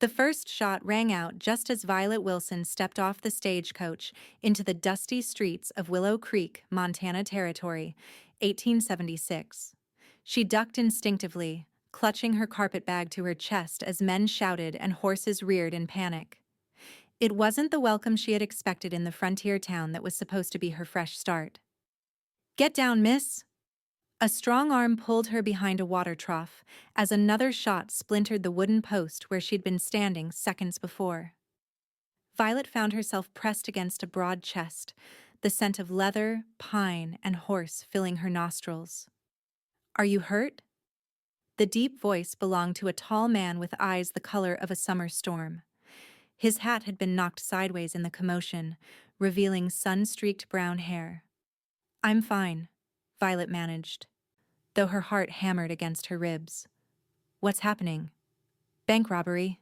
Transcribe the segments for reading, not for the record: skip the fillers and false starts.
The first shot rang out just as Violet Wilson stepped off the stagecoach into the dusty streets of Willow Creek, Montana Territory, 1876. She ducked instinctively, clutching her carpetbag to her chest as men shouted and horses reared in panic. It wasn't the welcome she had expected in the frontier town that was supposed to be her fresh start. "Get down, miss!" A strong arm pulled her behind a water trough as another shot splintered the wooden post where she'd been standing seconds before. Violet found herself pressed against a broad chest, the scent of leather, pine, and horse filling her nostrils. "Are you hurt?" The deep voice belonged to a tall man with eyes the color of a summer storm. His hat had been knocked sideways in the commotion, revealing sun-streaked brown hair. "I'm fine," Violet managed, though her heart hammered against her ribs. "What's happening?" "Bank robbery."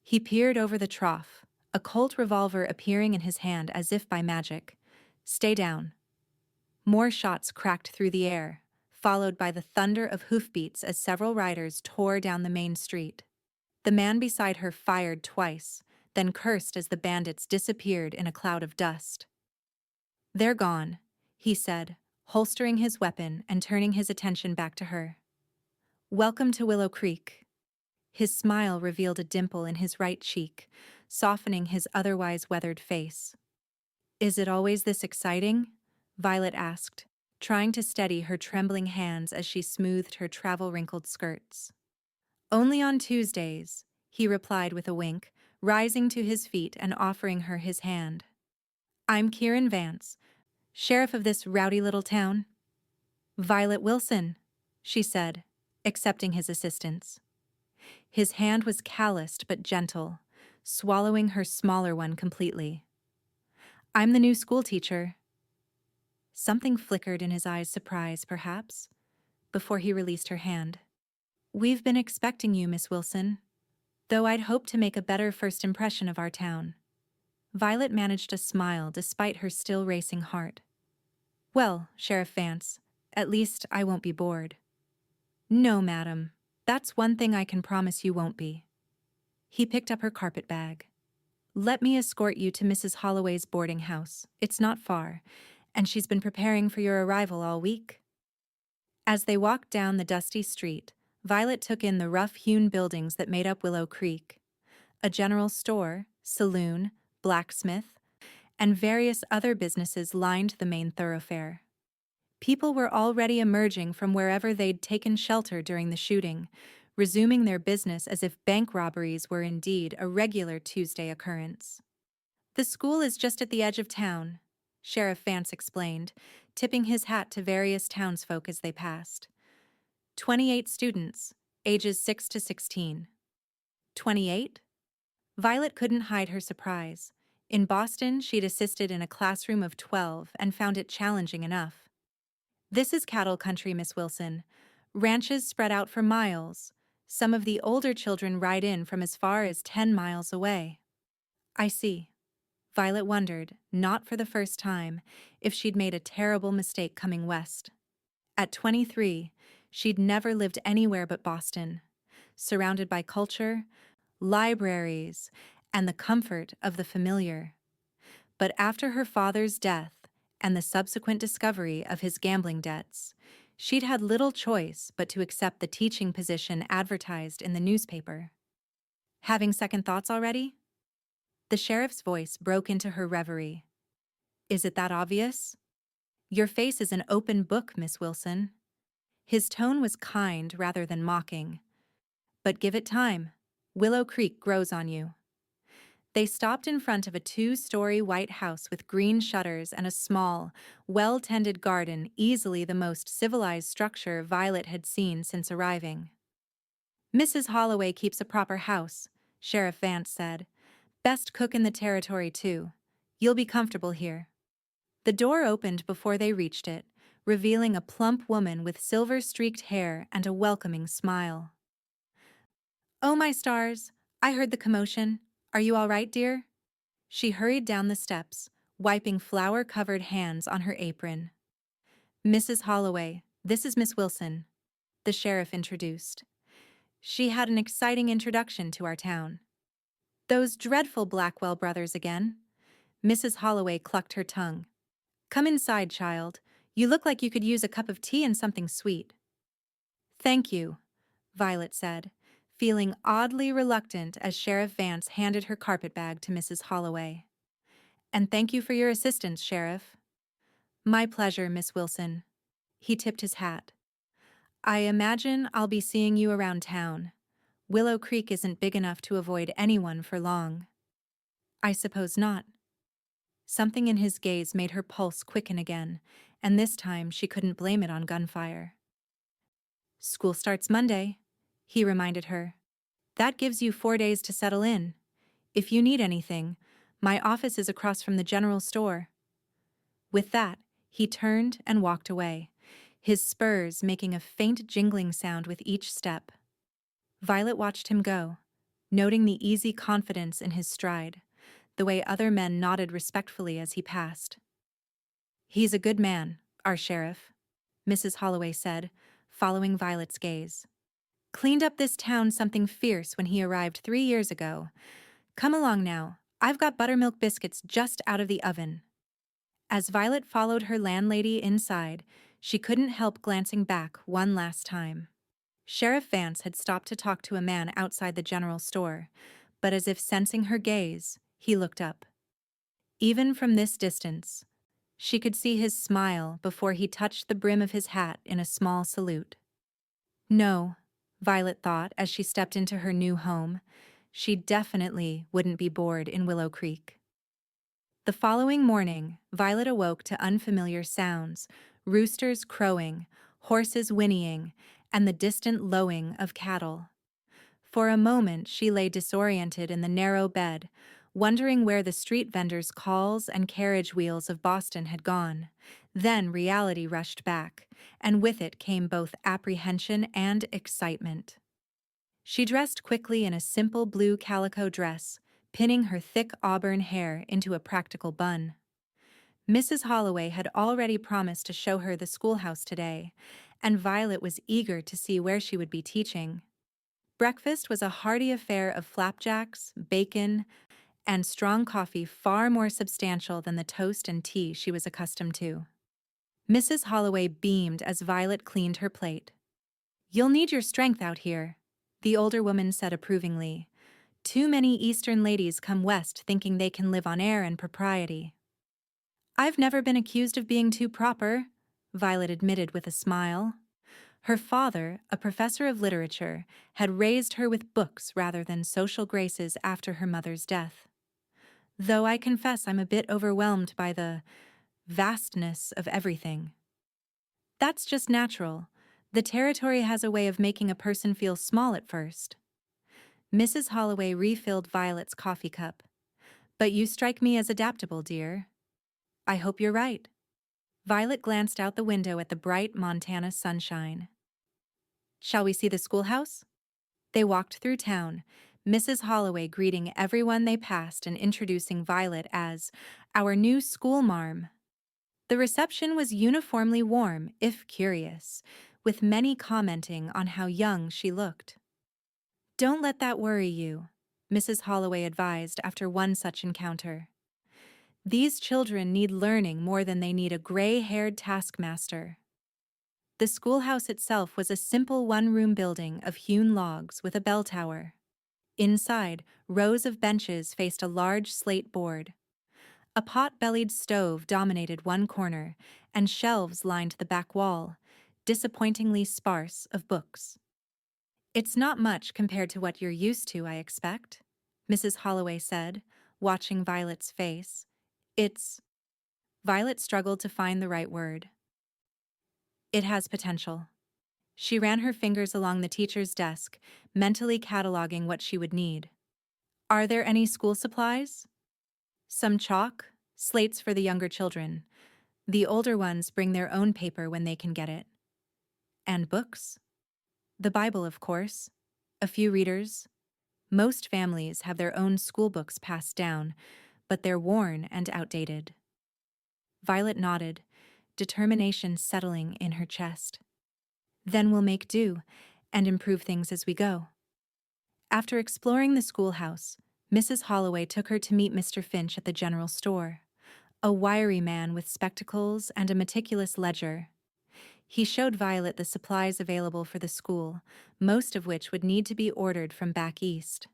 He peered over the trough, a Colt revolver appearing in his hand as if by magic. "Stay down." More shots cracked through the air, followed by the thunder of hoofbeats as several riders tore down the main street. The man beside her fired twice, then cursed as the bandits disappeared in a cloud of dust. "They're gone," he said, holstering his weapon and turning his attention back to her. "Welcome to Willow Creek." His smile revealed a dimple in his right cheek, softening his otherwise weathered face. "Is it always this exciting?" Violet asked, trying to steady her trembling hands as she smoothed her travel-wrinkled skirts. "Only on Tuesdays," he replied with a wink, rising to his feet and offering her his hand. "I'm Kieran Vance, sheriff of this rowdy little town." "Violet Wilson," she said, accepting his assistance. His hand was calloused but gentle, swallowing her smaller one completely. "I'm the new schoolteacher." Something flickered in his eyes' surprise, perhaps, before he released her hand. "We've been expecting you, Miss Wilson, though I'd hoped to make a better first impression of our town." Violet managed a smile despite her still racing heart. "Well, Sheriff Vance, at least I won't be bored." "No, madam. That's one thing I can promise you won't be." He picked up her carpetbag. "Let me escort you to Mrs. Holloway's boarding house. It's not far, and she's been preparing for your arrival all week." As they walked down the dusty street, Violet took in the rough-hewn buildings that made up Willow Creek. A general store, saloon, blacksmith, and various other businesses lined the main thoroughfare. People were already emerging from wherever they'd taken shelter during the shooting, resuming their business as if bank robberies were indeed a regular Tuesday occurrence. "The school is just at the edge of town," Sheriff Vance explained, tipping his hat to various townsfolk as they passed. 28 students, ages 6 to 16. 28? Violet couldn't hide her surprise. In Boston, she'd assisted in a classroom of 12 and found it challenging enough. "This is cattle country, Miss Wilson. Ranches spread out for miles. Some of the older children ride in from as far as 10 miles away." "I see." Violet wondered, not for the first time, if she'd made a terrible mistake coming west. At 23, she'd never lived anywhere but Boston, surrounded by culture, libraries, and the comfort of the familiar. But after her father's death and the subsequent discovery of his gambling debts, she'd had little choice but to accept the teaching position advertised in the newspaper. "Having second thoughts already?" The sheriff's voice broke into her reverie. "Is it that obvious?" "Your face is an open book, Miss Wilson." His tone was kind rather than mocking. "But give it time. Willow Creek grows on you." They stopped in front of a 2-story white house with green shutters and a small, well-tended garden, easily the most civilized structure Violet had seen since arriving. "Mrs. Holloway keeps a proper house," Sheriff Vance said. "Best cook in the territory, too. You'll be comfortable here." The door opened before they reached it, revealing a plump woman with silver-streaked hair and a welcoming smile. "Oh, my stars! I heard the commotion. Are you all right, dear?" She hurried down the steps, wiping flour-covered hands on her apron. "Mrs. Holloway, this is Miss Wilson," the sheriff introduced. "She had an exciting introduction to our town." Those dreadful Blackwell brothers again. Mrs. Holloway clucked her tongue. Come inside, child. You look like you could use a cup of tea and something sweet. Thank you, Violet said, feeling oddly reluctant as Sheriff Vance handed her carpetbag to Mrs. Holloway. And thank you for your assistance, Sheriff. My pleasure, Miss Wilson. He tipped his hat. I imagine I'll be seeing you around town. Willow Creek isn't big enough to avoid anyone for long. I suppose not. Something in his gaze made her pulse quicken again, and this time she couldn't blame it on gunfire. School starts Monday, he reminded her. That gives you 4 days to settle in. If you need anything, my office is across from the general store. With that, he turned and walked away, his spurs making a faint jingling sound with each step. Violet watched him go, noting the easy confidence in his stride, the way other men nodded respectfully as he passed. He's a good man, our sheriff, Mrs. Holloway said, following Violet's gaze. Cleaned up this town something fierce when he arrived 3 years ago. Come along now, I've got buttermilk biscuits just out of the oven. As Violet followed her landlady inside, she couldn't help glancing back one last time. Sheriff Vance had stopped to talk to a man outside the general store, but as if sensing her gaze, he looked up. Even from this distance, she could see his smile before he touched the brim of his hat in a small salute. No, Violet thought as she stepped into her new home, she definitely wouldn't be bored in Willow Creek. The following morning, Violet awoke to unfamiliar sounds, roosters crowing, horses whinnying, and the distant lowing of cattle. For a moment, she lay disoriented in the narrow bed, wondering where the street vendors' calls and carriage wheels of Boston had gone. Then reality rushed back, and with it came both apprehension and excitement. She dressed quickly in a simple blue calico dress, pinning her thick auburn hair into a practical bun. Mrs. Holloway had already promised to show her the schoolhouse today, and Violet was eager to see where she would be teaching. Breakfast was a hearty affair of flapjacks, bacon, and strong coffee far more substantial than the toast and tea she was accustomed to. Mrs. Holloway beamed as Violet cleaned her plate. You'll need your strength out here, the older woman said approvingly. Too many Eastern ladies come west thinking they can live on air and propriety. I've never been accused of being too proper, Violet admitted with a smile. Her father, a professor of literature, had raised her with books rather than social graces after her mother's death. Though I confess I'm a bit overwhelmed by the vastness of everything. That's just natural. The territory has a way of making a person feel small at first. Mrs. Holloway refilled Violet's coffee cup. But you strike me as adaptable, dear. I hope you're right. Violet glanced out the window at the bright Montana sunshine. Shall we see the schoolhouse? They walked through town, Mrs. Holloway greeting everyone they passed and introducing Violet as our new schoolmarm. The reception was uniformly warm, if curious, with many commenting on how young she looked. Don't let that worry you, Mrs. Holloway advised after one such encounter. These children need learning more than they need a gray-haired taskmaster. The schoolhouse itself was a simple one-room building of hewn logs with a bell tower. Inside, rows of benches faced a large slate board. A pot-bellied stove dominated one corner, and shelves lined the back wall, disappointingly sparse of books. It's not much compared to what you're used to, I expect, Mrs. Holloway said, watching Violet's face. Violet struggled to find the right word. It has potential. She ran her fingers along the teacher's desk, mentally cataloging what she would need. Are there any school supplies? Some chalk, slates for the younger children. The older ones bring their own paper when they can get it. And books? The Bible, of course. A few readers. Most families have their own school books passed down, but they're worn and outdated. Violet nodded, determination settling in her chest. Then we'll make do and improve things as we go. After exploring the schoolhouse, Mrs. Holloway took her to meet Mr. Finch at the general store, a wiry man with spectacles and a meticulous ledger. He showed Violet the supplies available for the school, most of which would need to be ordered from back east.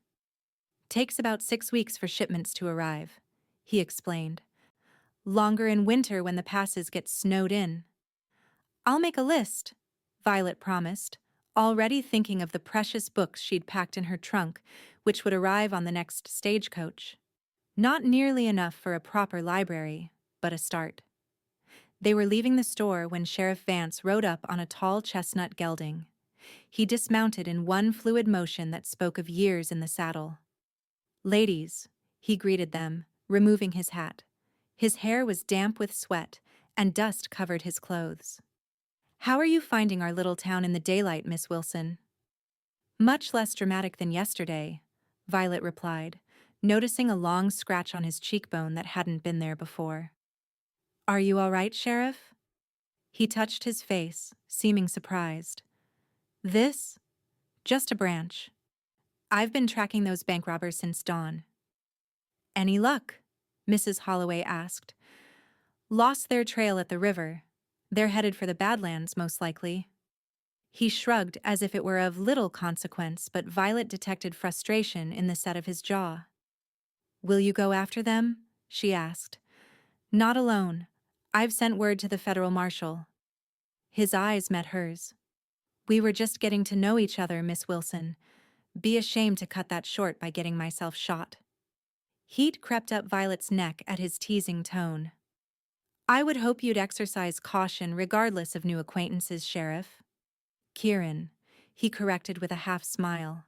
Takes about 6 weeks for shipments to arrive, he explained. Longer in winter when the passes get snowed in. I'll make a list, Violet promised, already thinking of the precious books she'd packed in her trunk, which would arrive on the next stagecoach. Not nearly enough for a proper library, but a start. They were leaving the store when Sheriff Vance rode up on a tall chestnut gelding. He dismounted in one fluid motion that spoke of years in the saddle. "Ladies," he greeted them, removing his hat. His hair was damp with sweat, and dust covered his clothes. "How are you finding our little town in the daylight, Miss Wilson?" "Much less dramatic than yesterday," Violet replied, noticing a long scratch on his cheekbone that hadn't been there before. "Are you all right, Sheriff?" He touched his face, seeming surprised. "This? Just a branch. I've been tracking those bank robbers since dawn." "Any luck?" Mrs. Holloway asked. "Lost their trail at the river. They're headed for the Badlands, most likely." He shrugged as if it were of little consequence, but Violet detected frustration in the set of his jaw. "Will you go after them?" she asked. "Not alone. I've sent word to the federal marshal." His eyes met hers. "We were just getting to know each other, Miss Wilson. Be ashamed to cut that short by getting myself shot." Heat crept up Violet's neck at his teasing tone. "I would hope you'd exercise caution regardless of new acquaintances, Sheriff." "Kieran," he corrected with a half-smile.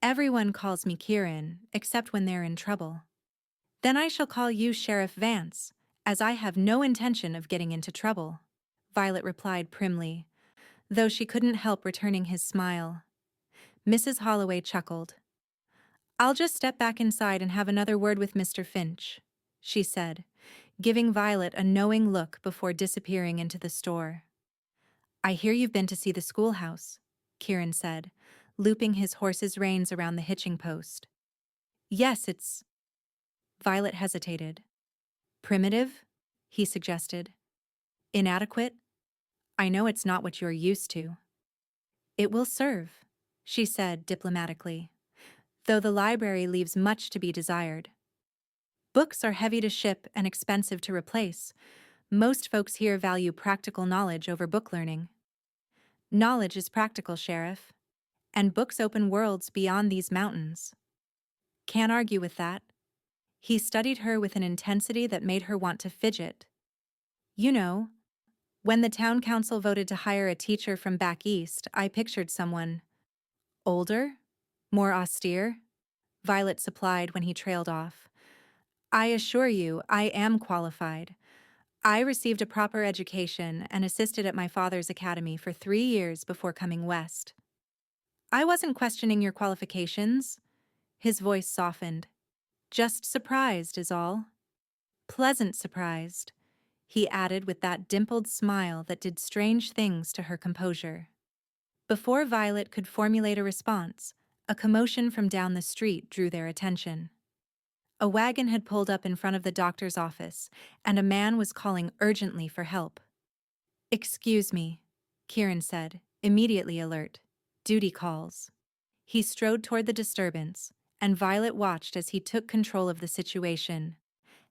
"Everyone calls me Kieran, except when they're in trouble." "Then I shall call you Sheriff Vance, as I have no intention of getting into trouble," Violet replied primly, though she couldn't help returning his smile. Mrs. Holloway chuckled. "I'll just step back inside and have another word with Mr. Finch," she said, giving Violet a knowing look before disappearing into the store. "I hear you've been to see the schoolhouse," Kieran said, looping his horse's reins around the hitching post. "Yes, it's—" Violet hesitated. "Primitive?" he suggested. "Inadequate? I know it's not what you're used to." "It will serve," she said diplomatically, "though the library leaves much to be desired. Books are heavy to ship and expensive to replace. Most folks here value practical knowledge over book learning." "Knowledge is practical, Sheriff. And books open worlds beyond these mountains." "Can't argue with that." He studied her with an intensity that made her want to fidget. "You know, when the town council voted to hire a teacher from back east, I pictured someone older, more austere," Violet supplied when he trailed off. "I assure you, I am qualified. I received a proper education and assisted at my father's academy for 3 years before coming west." "I wasn't questioning your qualifications." His voice softened. "Just surprised is all." "Pleasant surprised," he added with that dimpled smile that did strange things to her composure. Before Violet could formulate a response, a commotion from down the street drew their attention. A wagon had pulled up in front of the doctor's office, and a man was calling urgently for help. "Excuse me," Kieran said, immediately alert. "Duty calls." He strode toward the disturbance, and Violet watched as he took control of the situation,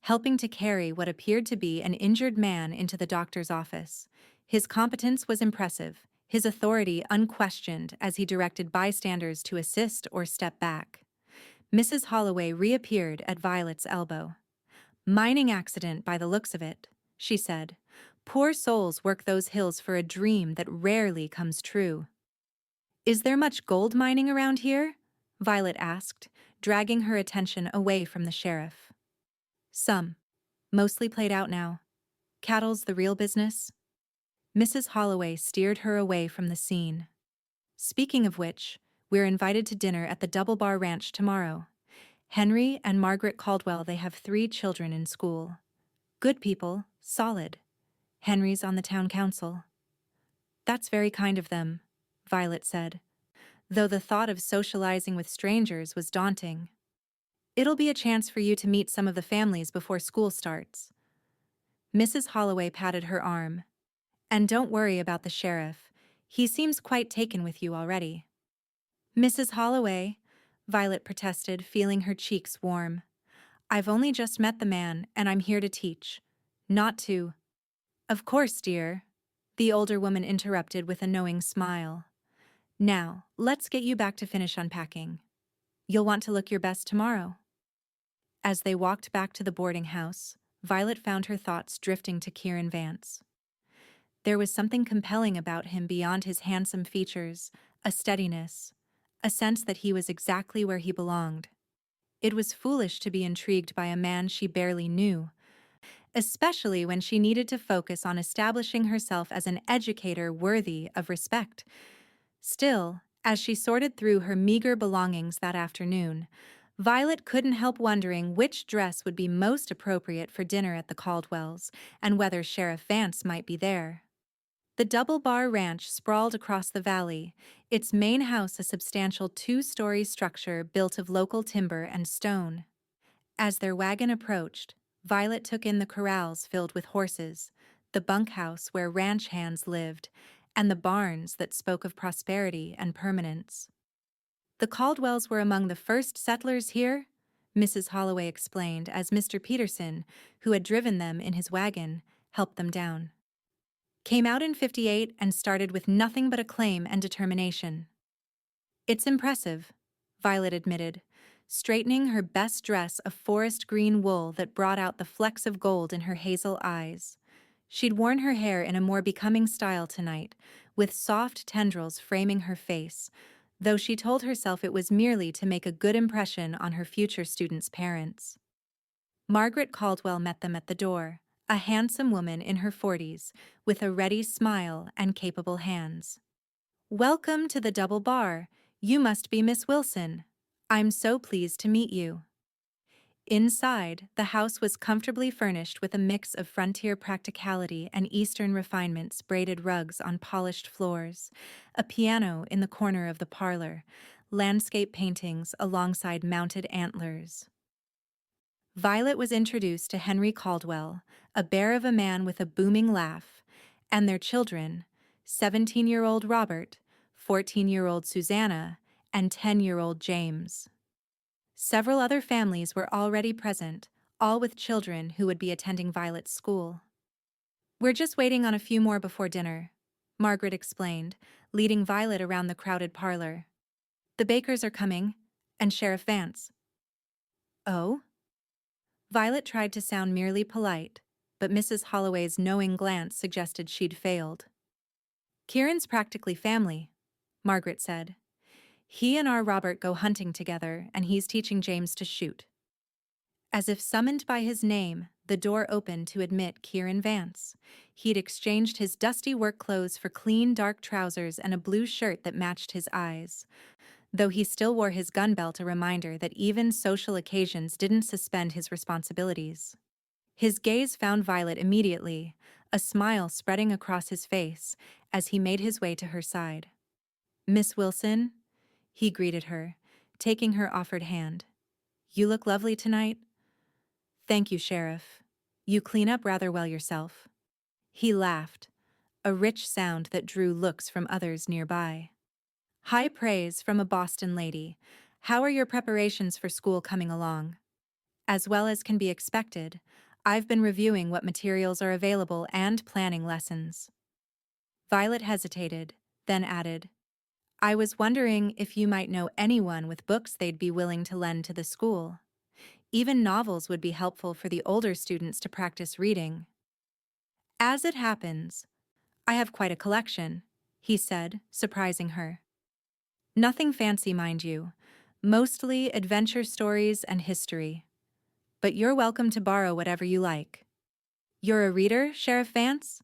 helping to carry what appeared to be an injured man into the doctor's office. His competence was impressive, his authority unquestioned as he directed bystanders to assist or step back. Mrs. Holloway reappeared at Violet's elbow. "Mining accident by the looks of it," she said. "Poor souls work those hills for a dream that rarely comes true." "Is there much gold mining around here?" Violet asked, dragging her attention away from the sheriff. "Some. Mostly played out now. Cattle's the real business." Mrs. Holloway steered her away from the scene. "Speaking of which, we're invited to dinner at the Double Bar Ranch tomorrow. Henry and Margaret Caldwell, they have 3 children in school. Good people, solid. Henry's on the town council." "That's very kind of them," Violet said, though the thought of socializing with strangers was daunting. It'll be a chance for you to meet some of the families before school starts. Mrs. Holloway patted her arm. And don't worry about the sheriff. He seems quite taken with you already. Mrs. Holloway, Violet protested, feeling her cheeks warm. I've only just met the man, and I'm here to teach. Not to. Of course, dear, the older woman interrupted with a knowing smile. Now, let's get you back to finish unpacking. You'll want to look your best tomorrow. As they walked back to the boarding house, Violet found her thoughts drifting to Kieran Vance. There was something compelling about him beyond his handsome features, a steadiness, a sense that he was exactly where he belonged. It was foolish to be intrigued by a man she barely knew, especially when she needed to focus on establishing herself as an educator worthy of respect. Still, as she sorted through her meager belongings that afternoon, Violet couldn't help wondering which dress would be most appropriate for dinner at the Caldwells and whether Sheriff Vance might be there. The Double Bar Ranch sprawled across the valley, its main house a substantial two-story structure built of local timber and stone. As their wagon approached, Violet took in the corrals filled with horses, the bunkhouse where ranch hands lived, and the barns that spoke of prosperity and permanence. The Caldwells were among the first settlers here, Mrs. Holloway explained as Mr. Peterson, who had driven them in his wagon, helped them down. Came out in '58 and started with nothing but acclaim and determination. It's impressive, Violet admitted, straightening her best dress of forest green wool that brought out the flecks of gold in her hazel eyes. She'd worn her hair in a more becoming style tonight, with soft tendrils framing her face, though she told herself it was merely to make a good impression on her future students' parents. Margaret Caldwell met them at the door, a handsome woman in her 40s, with a ready smile and capable hands. Welcome to the Double Bar. You must be Miss Wilson. I'm so pleased to meet you. Inside, the house was comfortably furnished with a mix of frontier practicality and Eastern refinements, braided rugs on polished floors, a piano in the corner of the parlor, landscape paintings alongside mounted antlers. Violet was introduced to Henry Caldwell, a bear of a man with a booming laugh, and their children, 17-year-old Robert, 14-year-old Susanna, and 10-year-old James. Several other families were already present, all with children who would be attending Violet's school. We're just waiting on a few more before dinner, Margaret explained, leading Violet around the crowded parlor. The Bakers are coming, and Sheriff Vance. Oh? Violet tried to sound merely polite, but Mrs. Holloway's knowing glance suggested she'd failed. Kieran's practically family, Margaret said. He and our Robert go hunting together, and he's teaching James to shoot. As if summoned by his name, the door opened to admit Kieran Vance. He'd exchanged his dusty work clothes for clean, dark trousers and a blue shirt that matched his eyes, though he still wore his gun belt, a reminder that even social occasions didn't suspend his responsibilities. His gaze found Violet immediately, a smile spreading across his face as he made his way to her side. Miss Wilson, he greeted her, taking her offered hand. You look lovely tonight. Thank you, Sheriff. You clean up rather well yourself. He laughed, a rich sound that drew looks from others nearby. High praise from a Boston lady. How are your preparations for school coming along? As well as can be expected, I've been reviewing what materials are available and planning lessons. Violet hesitated, then added, I was wondering if you might know anyone with books they'd be willing to lend to the school. Even novels would be helpful for the older students to practice reading. As it happens, I have quite a collection, he said, surprising her. Nothing fancy, mind you, mostly adventure stories and history. But you're welcome to borrow whatever you like. You're a reader, Sheriff Vance?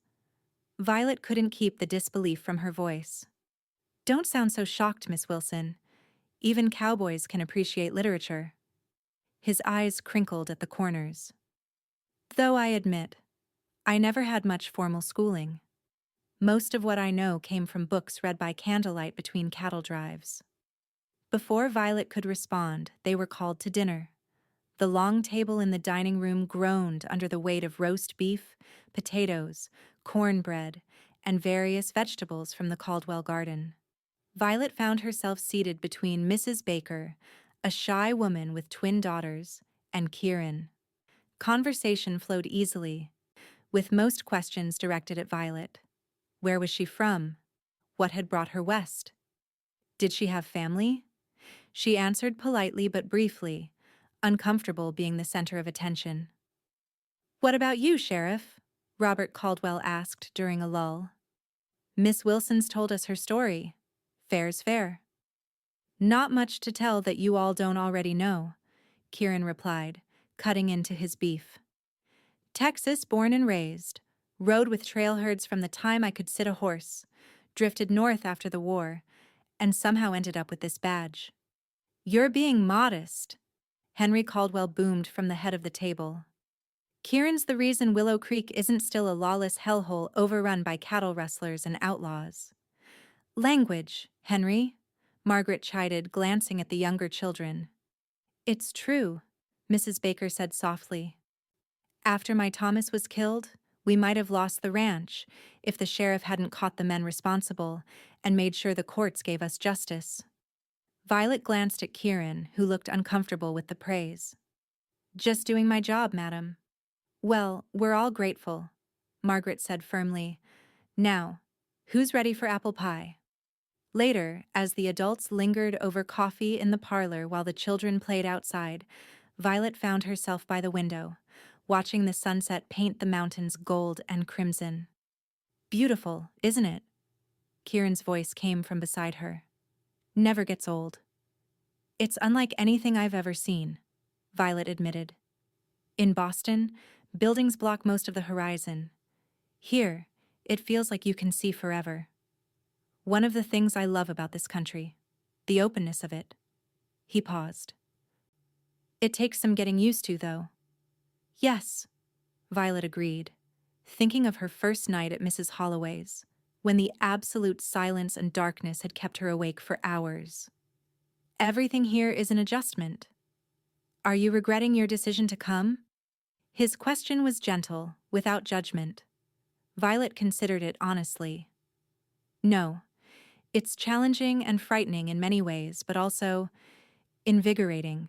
Violet couldn't keep the disbelief from her voice. Don't sound so shocked, Miss Wilson. Even cowboys can appreciate literature. His eyes crinkled at the corners. Though I admit, I never had much formal schooling. Most of what I know came from books read by candlelight between cattle drives. Before Violet could respond, they were called to dinner. The long table in the dining room groaned under the weight of roast beef, potatoes, cornbread, and various vegetables from the Caldwell garden. Violet found herself seated between Mrs. Baker, a shy woman with twin daughters, and Kieran. Conversation flowed easily, with most questions directed at Violet. Where was she from? What had brought her west? Did she have family? She answered politely but briefly, uncomfortable being the center of attention. "What about you, Sheriff?" Robert Caldwell asked during a lull. "Miss Wilson's told us her story. Fair's fair." "Not much to tell that you all don't already know," Kieran replied, cutting into his beef. "Texas born and raised, rode with trail herds from the time I could sit a horse, drifted north after the war, and somehow ended up with this badge." "You're being modest," Henry Caldwell boomed from the head of the table. "Kieran's the reason Willow Creek isn't still a lawless hellhole overrun by cattle rustlers and outlaws." "Language, Henry," Margaret chided, glancing at the younger children. "It's true," Mrs. Baker said softly. "After my Thomas was killed, we might have lost the ranch if the sheriff hadn't caught the men responsible and made sure the courts gave us justice." Violet glanced at Kieran, who looked uncomfortable with the praise. "Just doing my job, madam." "Well, we're all grateful," Margaret said firmly. "Now, who's ready for apple pie?" Later, as the adults lingered over coffee in the parlor while the children played outside, Violet found herself by the window, watching the sunset paint the mountains gold and crimson. "Beautiful, isn't it?" Kieran's voice came from beside her. "Never gets old." "It's unlike anything I've ever seen," Violet admitted. "In Boston, buildings block most of the horizon. Here, it feels like you can see forever. One of the things I love about this country, the openness of it." He paused. "It takes some getting used to, though." "Yes," Violet agreed, thinking of her first night at Mrs. Holloway's, when the absolute silence and darkness had kept her awake for hours. "Everything here is an adjustment. Are you regretting your decision to come?" His question was gentle, without judgment. Violet considered it honestly. "No. It's challenging and frightening in many ways, but also invigorating.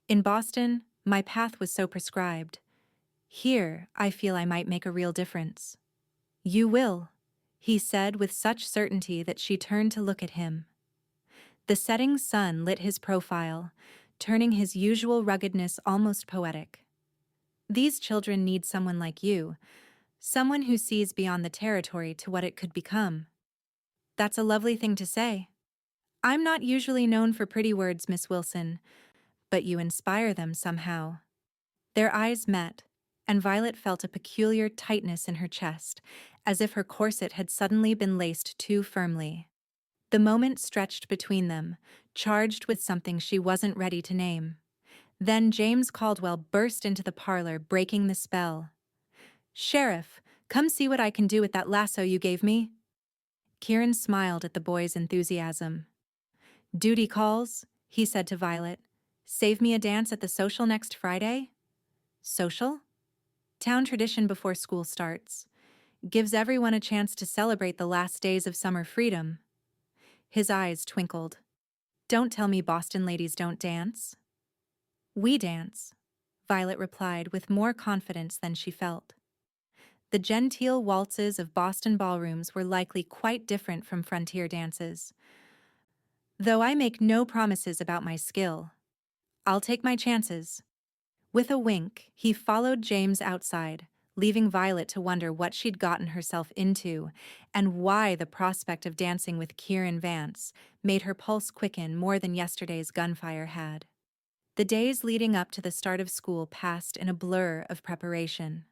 In Boston, my path was so prescribed. Here, I feel I might make a real difference." "You will," he said with such certainty that she turned to look at him. The setting sun lit his profile, turning his usual ruggedness almost poetic. "These children need someone like you, someone who sees beyond the territory to what it could become." "That's a lovely thing to say." "I'm not usually known for pretty words, Miss Wilson, but you inspire them somehow." Their eyes met, and Violet felt a peculiar tightness in her chest, as if her corset had suddenly been laced too firmly. The moment stretched between them, charged with something she wasn't ready to name. Then James Caldwell burst into the parlor, breaking the spell. "Sheriff, come see what I can do with that lasso you gave me." Kieran smiled at the boy's enthusiasm. "Duty calls," he said to Violet. "Save me a dance at the social next Friday?" "Social?" "Town tradition before school starts. Gives everyone a chance to celebrate the last days of summer freedom." His eyes twinkled. "Don't tell me Boston ladies don't dance." "We dance," Violet replied with more confidence than she felt. The genteel waltzes of Boston ballrooms were likely quite different from frontier dances. "Though I make no promises about my skill. I'll take my chances." With a wink, he followed James outside, leaving Violet to wonder what she'd gotten herself into and why the prospect of dancing with Kieran Vance made her pulse quicken more than yesterday's gunfire had. The days leading up to the start of school passed in a blur of preparation.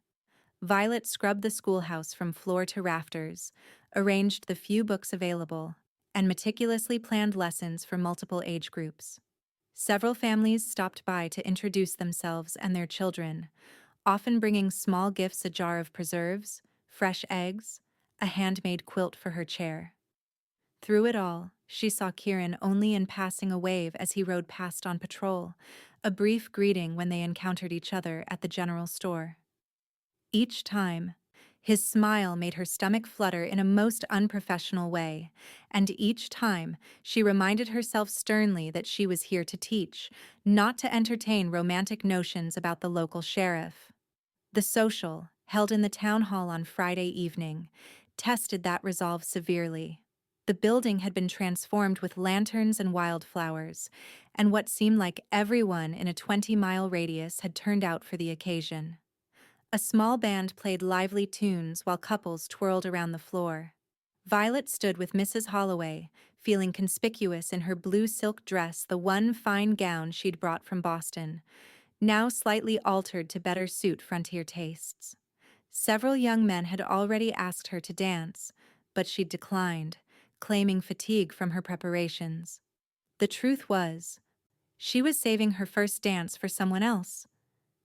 Violet scrubbed the schoolhouse from floor to rafters, arranged the few books available, and meticulously planned lessons for multiple age groups. Several families stopped by to introduce themselves and their children, often bringing small gifts: a jar of preserves, fresh eggs, a handmade quilt for her chair. Through it all, she saw Kieran only in passing a wave as he rode past on patrol, a brief greeting when they encountered each other at the general store. Each time, his smile made her stomach flutter in a most unprofessional way, and each time she reminded herself sternly that she was here to teach, not to entertain romantic notions about the local sheriff. The social, held in the town hall on Friday evening, tested that resolve severely. The building had been transformed with lanterns and wildflowers, and what seemed like everyone in a 20-mile radius had turned out for the occasion. A small band played lively tunes while couples twirled around the floor. Violet stood with Mrs. Holloway, feeling conspicuous in her blue silk dress, the one fine gown she'd brought from Boston, now slightly altered to better suit frontier tastes. Several young men had already asked her to dance, but she'd declined, claiming fatigue from her preparations. The truth was, she was saving her first dance for someone else,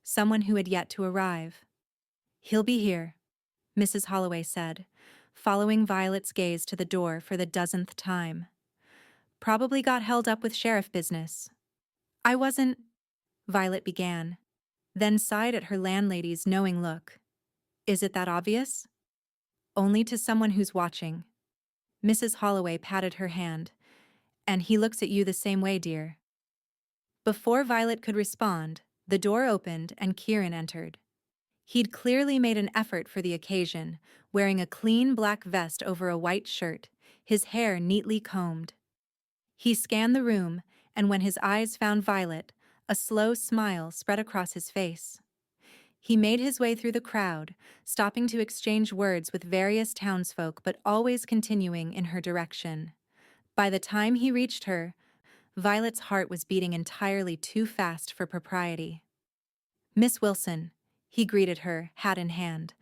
someone who had yet to arrive. "He'll be here," Mrs. Holloway said, following Violet's gaze to the door for the dozenth time. "Probably got held up with sheriff business." "I wasn't," Violet began, then sighed at her landlady's knowing look. "Is it that obvious?" "Only to someone who's watching." Mrs. Holloway patted her hand. "And he looks at you the same way, dear." Before Violet could respond, the door opened and Kieran entered. He'd clearly made an effort for the occasion, wearing a clean black vest over a white shirt, his hair neatly combed. He scanned the room, and when his eyes found Violet, a slow smile spread across his face. He made his way through the crowd, stopping to exchange words with various townsfolk but always continuing in her direction. By the time he reached her, Violet's heart was beating entirely too fast for propriety. "Miss Wilson," he greeted her, hat in hand.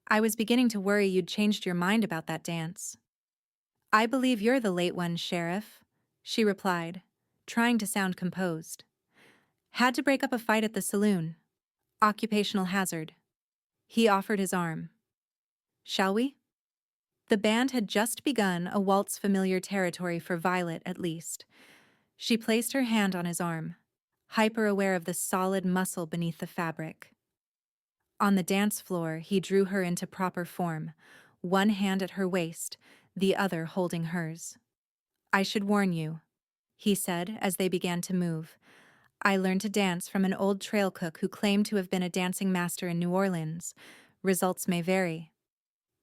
"I was beginning to worry you'd changed your mind about that dance." "I believe you're the late one, Sheriff," she replied, trying to sound composed. "Had to break up a fight at the saloon. Occupational hazard." He offered his arm. "Shall we?" The band had just begun a waltz, familiar territory for Violet at least. She placed her hand on his arm, hyper-aware of the solid muscle beneath the fabric. On the dance floor, he drew her into proper form, one hand at her waist, the other holding hers. "I should warn you," he said as they began to move. "I learned to dance from an old trail cook who claimed to have been a dancing master in New Orleans. Results may vary."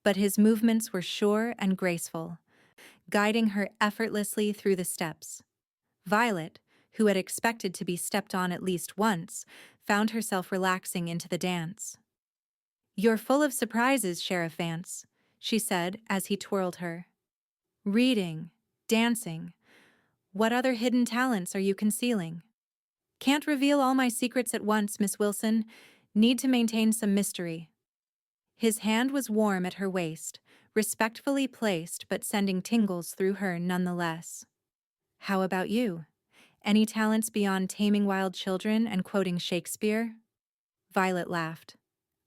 But his movements were sure and graceful, guiding her effortlessly through the steps. Violet, who had expected to be stepped on at least once, found herself relaxing into the dance. "You're full of surprises, Sheriff Vance," she said as he twirled her. "Reading, dancing. What other hidden talents are you concealing?" "Can't reveal all my secrets at once, Miss Wilson. Need to maintain some mystery." His hand was warm at her waist, respectfully placed but sending tingles through her nonetheless. "How about you? Any talents beyond taming wild children and quoting Shakespeare?" Violet laughed.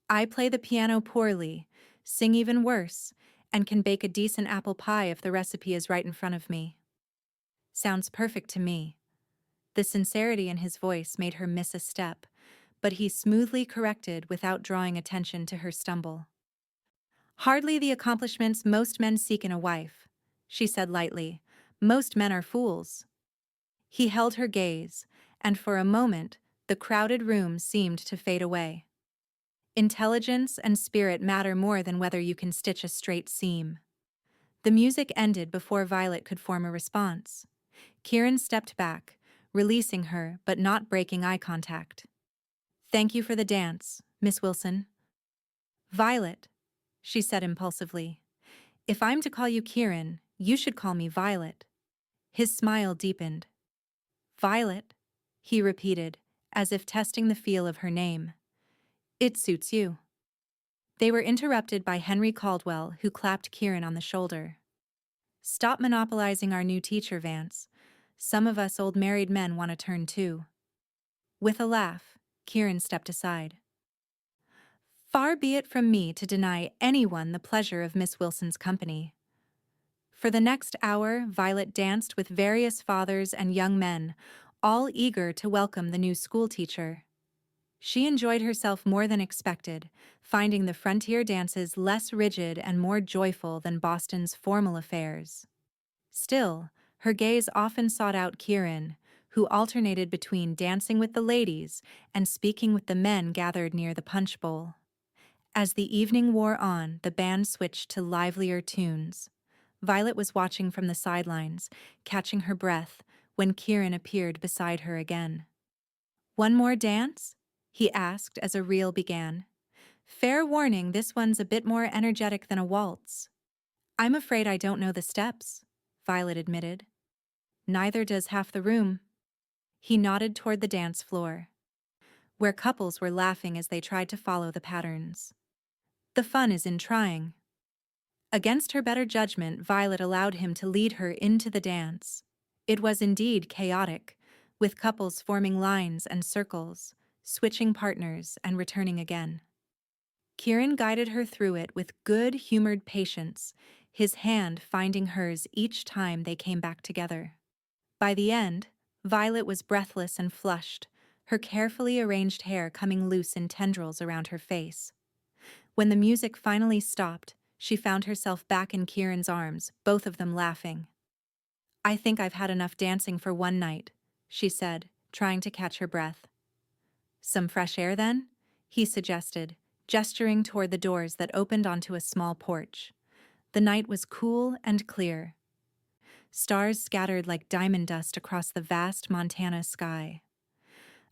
"I play the piano poorly, sing even worse, and can bake a decent apple pie if the recipe is right in front of me." "Sounds perfect to me." The sincerity in his voice made her miss a step, but he smoothly corrected without drawing attention to her stumble. "Hardly the accomplishments most men seek in a wife," she said lightly. "Most men are fools." He held her gaze, and for a moment, the crowded room seemed to fade away. "Intelligence and spirit matter more than whether you can stitch a straight seam." The music ended before Violet could form a response. Kieran stepped back, releasing her but not breaking eye contact. "Thank you for the dance, Miss Wilson." "Violet," she said impulsively. "If I'm to call you Kieran, you should call me Violet." His smile deepened. "Violet," he repeated, as if testing the feel of her name. "It suits you." They were interrupted by Henry Caldwell, who clapped Kieran on the shoulder. "Stop monopolizing our new teacher, Vance. Some of us old married men want a turn too." With a laugh, Kieran stepped aside. "Far be it from me to deny anyone the pleasure of Miss Wilson's company." For the next hour, Violet danced with various fathers and young men, all eager to welcome the new schoolteacher. She enjoyed herself more than expected, finding the frontier dances less rigid and more joyful than Boston's formal affairs. Still, her gaze often sought out Kieran, who alternated between dancing with the ladies and speaking with the men gathered near the punch bowl. As the evening wore on, the band switched to livelier tunes. Violet was watching from the sidelines, catching her breath, when Kieran appeared beside her again. "One more dance?" he asked as a reel began. "Fair warning, this one's a bit more energetic than a waltz." "I'm afraid I don't know the steps," Violet admitted. "Neither does half the room." He nodded toward the dance floor, where couples were laughing as they tried to follow the patterns. "The fun is in trying." Against her better judgment, Violet allowed him to lead her into the dance. It was indeed chaotic, with couples forming lines and circles, switching partners and returning again. Kieran guided her through it with good-humored patience, his hand finding hers each time they came back together. By the end, Violet was breathless and flushed, her carefully arranged hair coming loose in tendrils around her face. When the music finally stopped, she found herself back in Kieran's arms, both of them laughing. "I think I've had enough dancing for one night," she said, trying to catch her breath. "Some fresh air, then?" he suggested, gesturing toward the doors that opened onto a small porch. The night was cool and clear. Stars scattered like diamond dust across the vast Montana sky.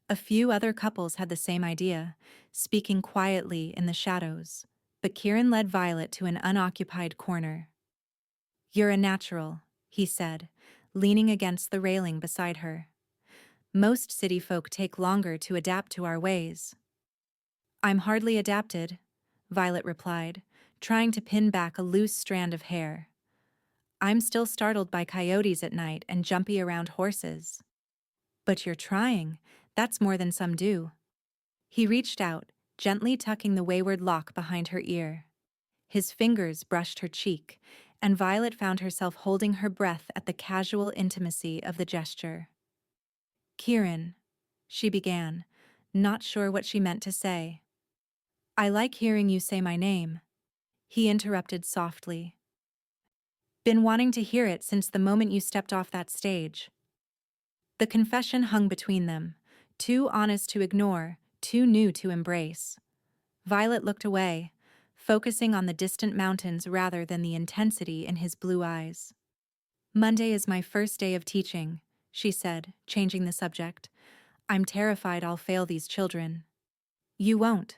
A few other couples had the same idea, speaking quietly in the shadows, but Kieran led Violet to an unoccupied corner. "You're a natural," he said, leaning against the railing beside her. "Most city folk take longer to adapt to our ways." "I'm hardly adapted," Violet replied, trying to pin back a loose strand of hair. "I'm still startled by coyotes at night and jumpy around horses." "But you're trying. That's more than some do." He reached out, gently tucking the wayward lock behind her ear. His fingers brushed her cheek, and Violet found herself holding her breath at the casual intimacy of the gesture. "Kieran," she began, not sure what she meant to say. "I like hearing you say my name," he interrupted softly. "Been wanting to hear it since the moment you stepped off that stage." The confession hung between them, too honest to ignore, too new to embrace. Violet looked away, focusing on the distant mountains rather than the intensity in his blue eyes. "Monday is my first day of teaching," she said, changing the subject. "I'm terrified I'll fail these children." "You won't."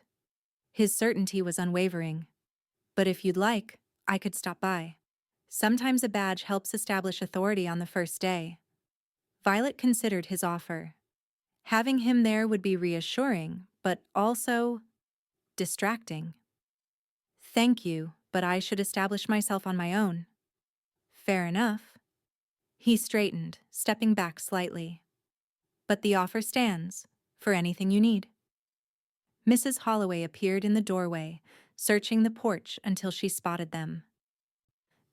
His certainty was unwavering. "But if you'd like, I could stop by. Sometimes a badge helps establish authority on the first day." Violet considered his offer. Having him there would be reassuring, but also distracting. "Thank you, but I should establish myself on my own." "Fair enough." He straightened, stepping back slightly. "But the offer stands, for anything you need." Mrs. Holloway appeared in the doorway, searching the porch until she spotted them.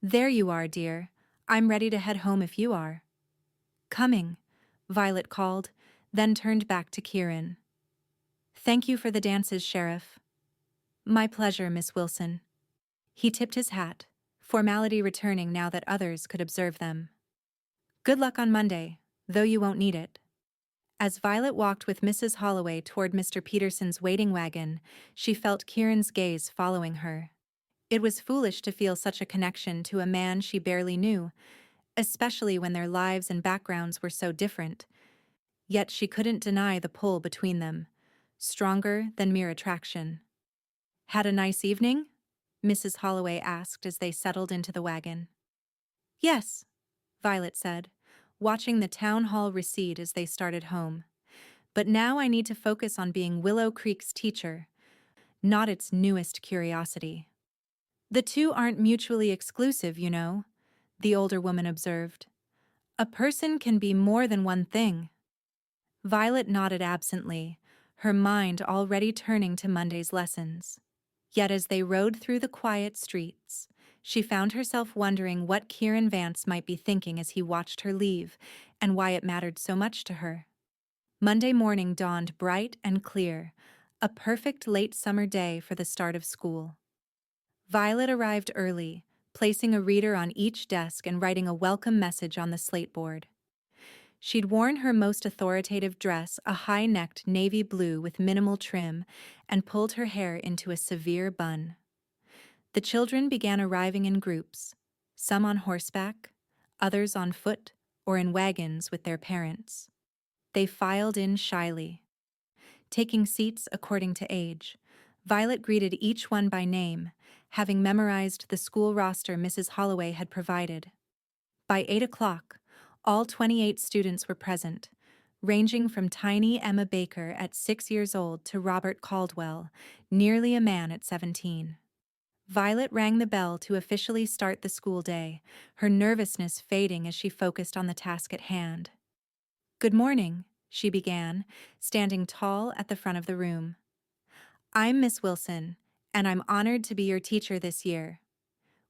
"There you are, dear. I'm ready to head home if you are." "Coming," Violet called, then turned back to Kieran. "Thank you for the dances, Sheriff." "My pleasure, Miss Wilson." He tipped his hat, formality returning now that others could observe them. "Good luck on Monday, though you won't need it." As Violet walked with Mrs. Holloway toward Mr. Peterson's waiting wagon, she felt Kieran's gaze following her. It was foolish to feel such a connection to a man she barely knew, especially when their lives and backgrounds were so different. Yet she couldn't deny the pull between them, stronger than mere attraction. "Had a nice evening?" Mrs. Holloway asked as they settled into the wagon. "Yes," Violet said, watching the town hall recede as they started home. "But now I need to focus on being Willow Creek's teacher, not its newest curiosity." "The two aren't mutually exclusive, you know," the older woman observed. "A person can be more than one thing." Violet nodded absently, her mind already turning to Monday's lessons. Yet as they rode through the quiet streets, She found herself wondering what Kieran Vance might be thinking as he watched her leave, and why it mattered so much to her. Monday morning dawned bright and clear, a perfect late summer day for the start of school. Violet arrived early, placing a reader on each desk and writing a welcome message on the slate board. She'd worn her most authoritative dress, a high-necked navy blue with minimal trim, and pulled her hair into a severe bun. The children began arriving in groups, some on horseback, others on foot or in wagons with their parents. They filed in shyly, taking seats according to age. Violet greeted each one by name, having memorized the school roster Mrs. Holloway had provided. By 8 o'clock, all 28 students were present, ranging from tiny Emma Baker at 6 years old to Robert Caldwell, nearly a man at 17. Violet rang the bell to officially start the school day, her nervousness fading as she focused on the task at hand. "Good morning," she began, standing tall at the front of the room. "I'm Miss Wilson, and I'm honored to be your teacher this year.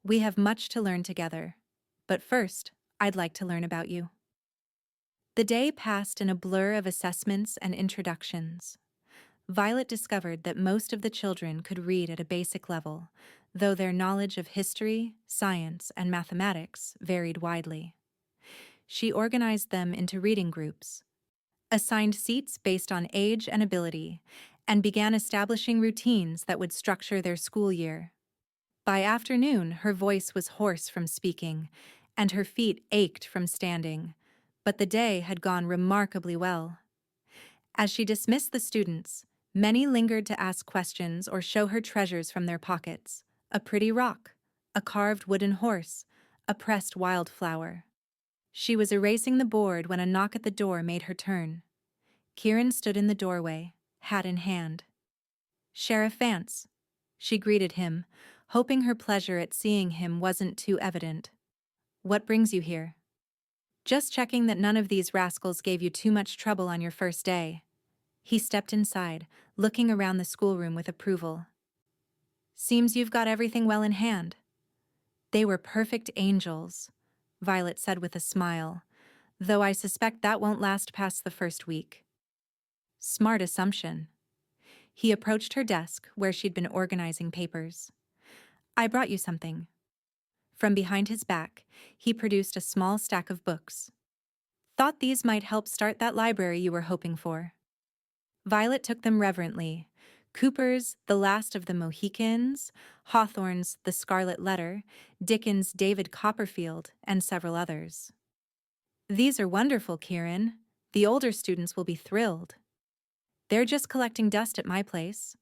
We have much to learn together. But first, I'd like to learn about you." The day passed in a blur of assessments and introductions. Violet discovered that most of the children could read at a basic level, though their knowledge of history, science, and mathematics varied widely. She organized them into reading groups, assigned seats based on age and ability, and began establishing routines that would structure their school year. By afternoon, her voice was hoarse from speaking, and her feet ached from standing, but the day had gone remarkably well. As she dismissed the students, many lingered to ask questions or show her treasures from their pockets: a pretty rock, a carved wooden horse, a pressed wildflower. She was erasing the board when a knock at the door made her turn. Kieran stood in the doorway, hat in hand. "Sheriff Vance," she greeted him, hoping her pleasure at seeing him wasn't too evident. "What brings you here?" "Just checking that none of these rascals gave you too much trouble on your first day." He stepped inside, looking around the schoolroom with approval. "Seems you've got everything well in hand." "They were perfect angels," Violet said with a smile, "though I suspect that won't last past the first week." Smart assumption. He approached her desk, where she'd been organizing papers. "I brought you something." From behind his back, he produced a small stack of books. "Thought these might help start that library you were hoping for." Violet took them reverently. Cooper's The Last of the Mohicans, Hawthorne's The Scarlet Letter, Dickens' David Copperfield, and several others. "These are wonderful, Kieran. The older students will be thrilled." "They're just collecting dust at my place."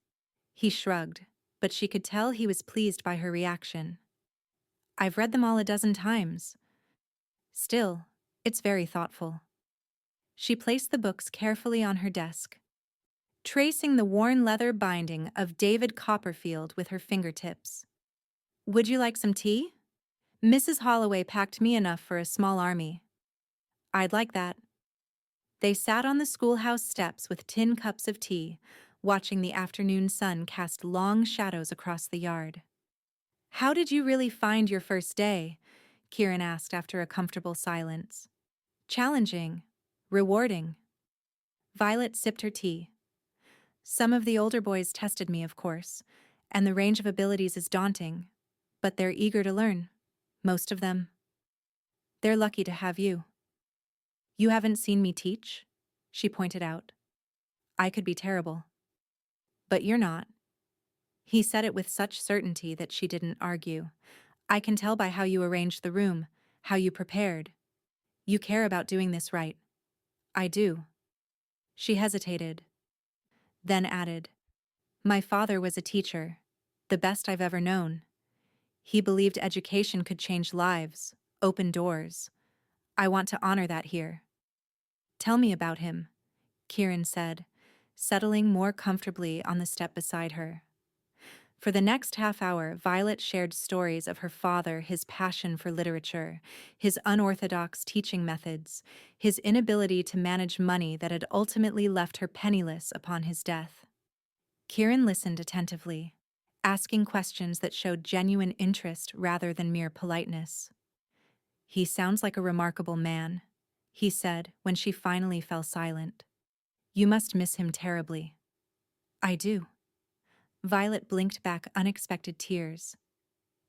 He shrugged, but she could tell he was pleased by her reaction. "I've read them all a dozen times." "Still, it's very thoughtful." She placed the books carefully on her desk, tracing the worn leather binding of David Copperfield with her fingertips. "Would you like some tea? Mrs. Holloway packed me enough for a small army." "I'd like that." They sat on the schoolhouse steps with tin cups of tea, watching the afternoon sun cast long shadows across the yard. "How did you really find your first day?" Kieran asked after a comfortable silence. "Challenging. Rewarding." Violet sipped her tea. "Some of the older boys tested me, of course, and the range of abilities is daunting, but they're eager to learn. Most of them. They're lucky to have you." "You haven't seen me teach?" she pointed out. "I could be terrible." "But you're not." He said it with such certainty that she didn't argue. "I can tell by how you arranged the room, how you prepared. You care about doing this right." "I do." She hesitated, then added, "My father was a teacher, the best I've ever known. He believed education could change lives, open doors. I want to honor that here." "Tell me about him," Kieran said, settling more comfortably on the step beside her. For the next half hour, Violet shared stories of her father, his passion for literature, his unorthodox teaching methods, his inability to manage money that had ultimately left her penniless upon his death. Kieran listened attentively, asking questions that showed genuine interest rather than mere politeness. "He sounds like a remarkable man," he said when she finally fell silent. "You must miss him terribly." "I do." Violet blinked back unexpected tears.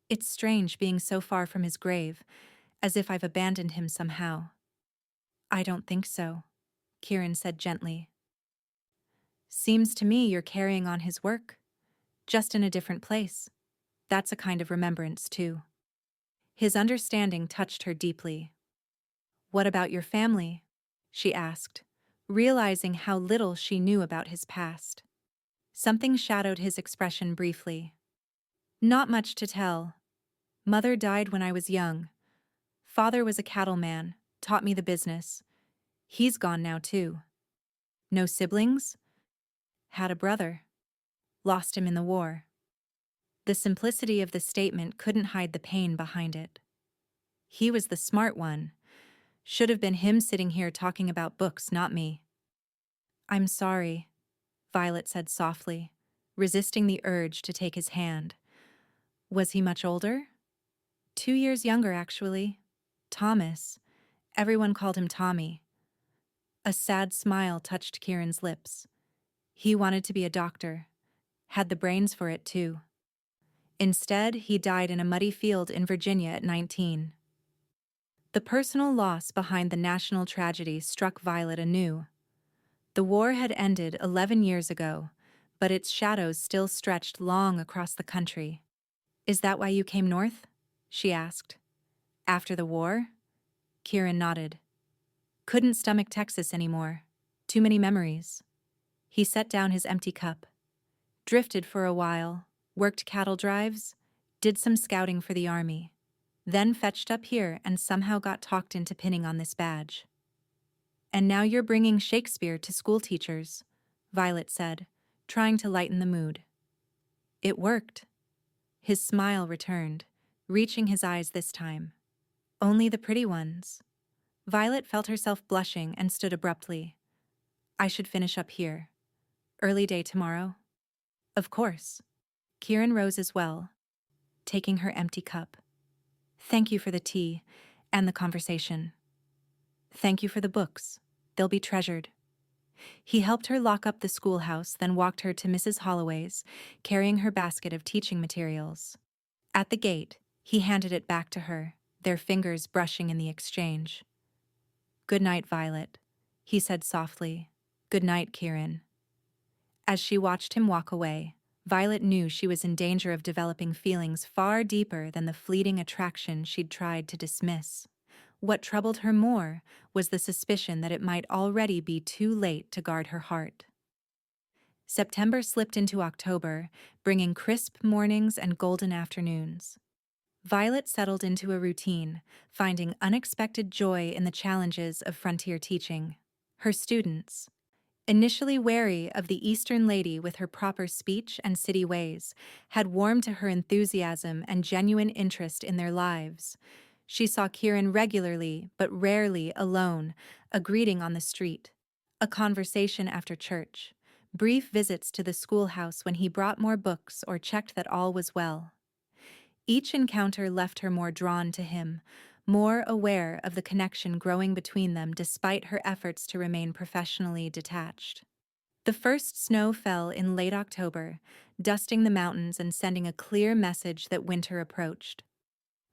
"It's strange being so far from his grave, as if I've abandoned him somehow." "I don't think so," Kieran said gently. "Seems to me you're carrying on his work, just in a different place. That's a kind of remembrance, too." His understanding touched her deeply. "What about your family?" she asked, realizing how little she knew about his past. Something shadowed his expression briefly. "Not much to tell. Mother died when I was young. Father was a cattleman, taught me the business. He's gone now, too." "No siblings?" "Had a brother. Lost him in the war." The simplicity of the statement couldn't hide the pain behind it. He was the smart one. Should have been him sitting here talking about books, not me. "I'm sorry," Violet said softly, resisting the urge to take his hand. "Was he much older?" "2 years younger, actually. Thomas. Everyone called him Tommy." A sad smile touched Kieran's lips. He wanted to be a doctor. Had the brains for it, too. Instead, he died in a muddy field in Virginia at 19. The personal loss behind the national tragedy struck Violet anew. The war had ended 11 years ago, but its shadows still stretched long across the country. "Is that why you came north?" she asked. "After the war?" Kieran nodded. "Couldn't stomach Texas anymore. Too many memories." He set down his empty cup. "Drifted for a while, worked cattle drives, did some scouting for the army. Then fetched up here and somehow got talked into pinning on this badge." "And now you're bringing Shakespeare to school teachers," Violet said, trying to lighten the mood. "It worked." His smile returned, reaching his eyes this time. "Only the pretty ones." Violet felt herself blushing and stood abruptly. "I should finish up here. Early day tomorrow?" "Of course." Kieran rose as well, taking her empty cup. "Thank you for the tea and the conversation. Thank you for the books. They'll be treasured." He helped her lock up the schoolhouse, then walked her to Mrs. Holloway's, carrying her basket of teaching materials. At the gate, he handed it back to her, their fingers brushing in the exchange. "Good night, Violet," he said softly. "Good night, Kieran." As she watched him walk away, Violet knew she was in danger of developing feelings far deeper than the fleeting attraction she'd tried to dismiss. What troubled her more was the suspicion that it might already be too late to guard her heart. September slipped into October, bringing crisp mornings and golden afternoons. Violet settled into a routine, finding unexpected joy in the challenges of frontier teaching. Her students, initially wary of the Eastern lady with her proper speech and city ways, had warmed to her enthusiasm and genuine interest in their lives. She saw Kieran regularly, but rarely alone, a greeting on the street, a conversation after church, brief visits to the schoolhouse when he brought more books or checked that all was well. Each encounter left her more drawn to him, more aware of the connection growing between them despite her efforts to remain professionally detached. The first snow fell in late October, dusting the mountains and sending a clear message that winter approached.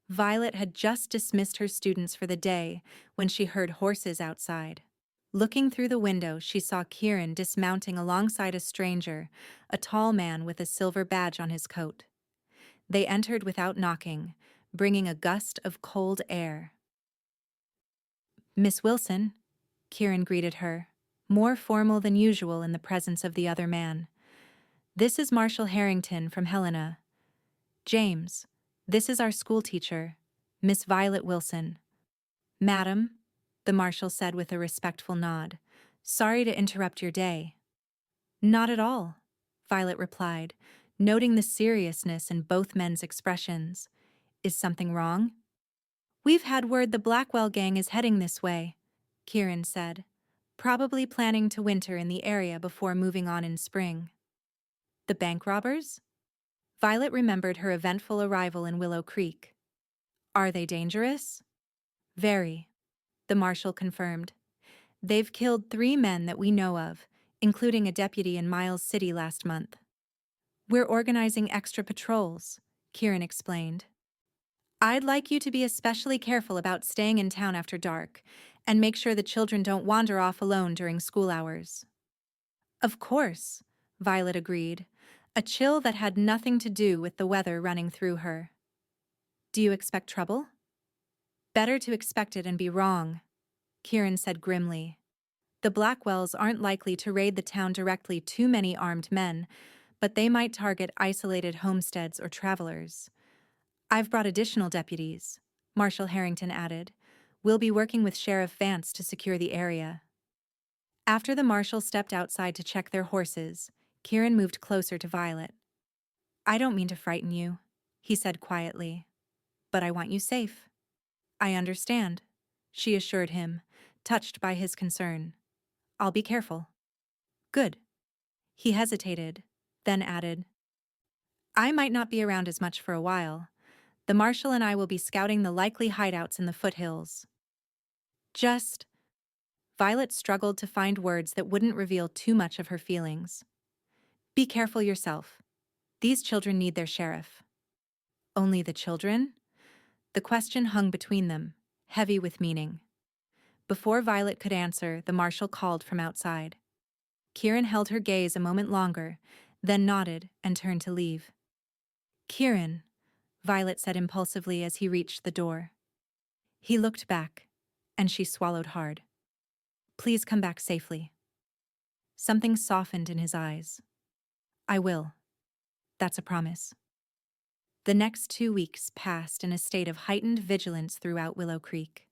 Violet had just dismissed her students for the day when she heard horses outside. Looking through the window, she saw Kieran dismounting alongside a stranger, a tall man with a silver badge on his coat. They entered without knocking, bringing a gust of cold air. "Miss Wilson," Kieran greeted her, more formal than usual in the presence of the other man. "This is Marshall Harrington from Helena. James, this is our schoolteacher, Miss Violet Wilson." "Madam," the marshal said with a respectful nod, "sorry to interrupt your day." "Not at all," Violet replied, noting the seriousness in both men's expressions. "Is something wrong?" "We've had word the Blackwell gang is heading this way," Kieran said, "probably planning to winter in the area before moving on in spring." "The bank robbers?" Violet remembered her eventful arrival in Willow Creek. Are they dangerous? Very, the marshal confirmed. They've killed 3 men that we know of, including a deputy in Miles City last month. We're organizing extra patrols, Kieran explained. I'd like you to be especially careful about staying in town after dark, and make sure the children don't wander off alone during school hours. Of course, Violet agreed, a chill that had nothing to do with the weather running through her. Do you expect trouble? Better to expect it and be wrong, Kieran said grimly. The Blackwells aren't likely to raid the town directly too many armed men, but they might target isolated homesteads or travelers. I've brought additional deputies, Marshal Harrington added. We'll be working with Sheriff Vance to secure the area. After the marshal stepped outside to check their horses, Kieran moved closer to Violet. I don't mean to frighten you, he said quietly, but I want you safe. I understand, she assured him, touched by his concern. I'll be careful. Good. He hesitated, then added, I might not be around as much for a while. The marshal and I will be scouting the likely hideouts in the foothills. Just... Violet struggled to find words that wouldn't reveal too much of her feelings. Be careful yourself. These children need their sheriff. Only the children? The question hung between them, heavy with meaning. Before Violet could answer, the marshal called from outside. Kieran held her gaze a moment longer, then nodded and turned to leave. Kieran, Violet said impulsively as he reached the door. He looked back, and she swallowed hard. Please come back safely. Something softened in his eyes. I will. That's a promise. The next 2 weeks passed in a state of heightened vigilance throughout Willow Creek.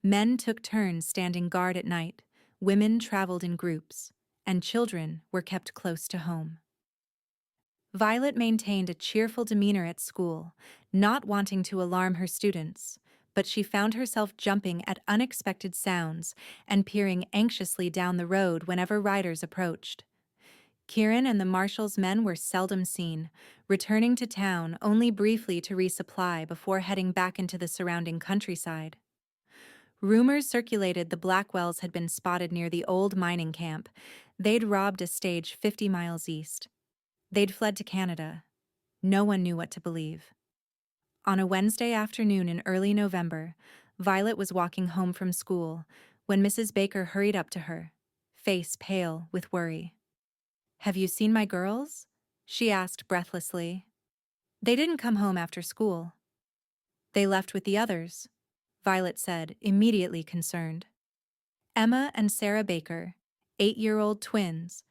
Men took turns standing guard at night, women traveled in groups, and children were kept close to home. Violet maintained a cheerful demeanor at school, not wanting to alarm her students, but she found herself jumping at unexpected sounds and peering anxiously down the road whenever riders approached. Kieran and the marshal's men were seldom seen, returning to town only briefly to resupply before heading back into the surrounding countryside. Rumors circulated the Blackwells had been spotted near the old mining camp. They'd robbed a stage 50 miles east. They'd fled to Canada. No one knew what to believe. On a Wednesday afternoon in early November, Violet was walking home from school when Mrs. Baker hurried up to her, face pale with worry. Have you seen my girls? She asked breathlessly. They didn't come home after school. They left with the others, Violet said, immediately concerned. Emma and Sarah Baker, 8-year-old twins,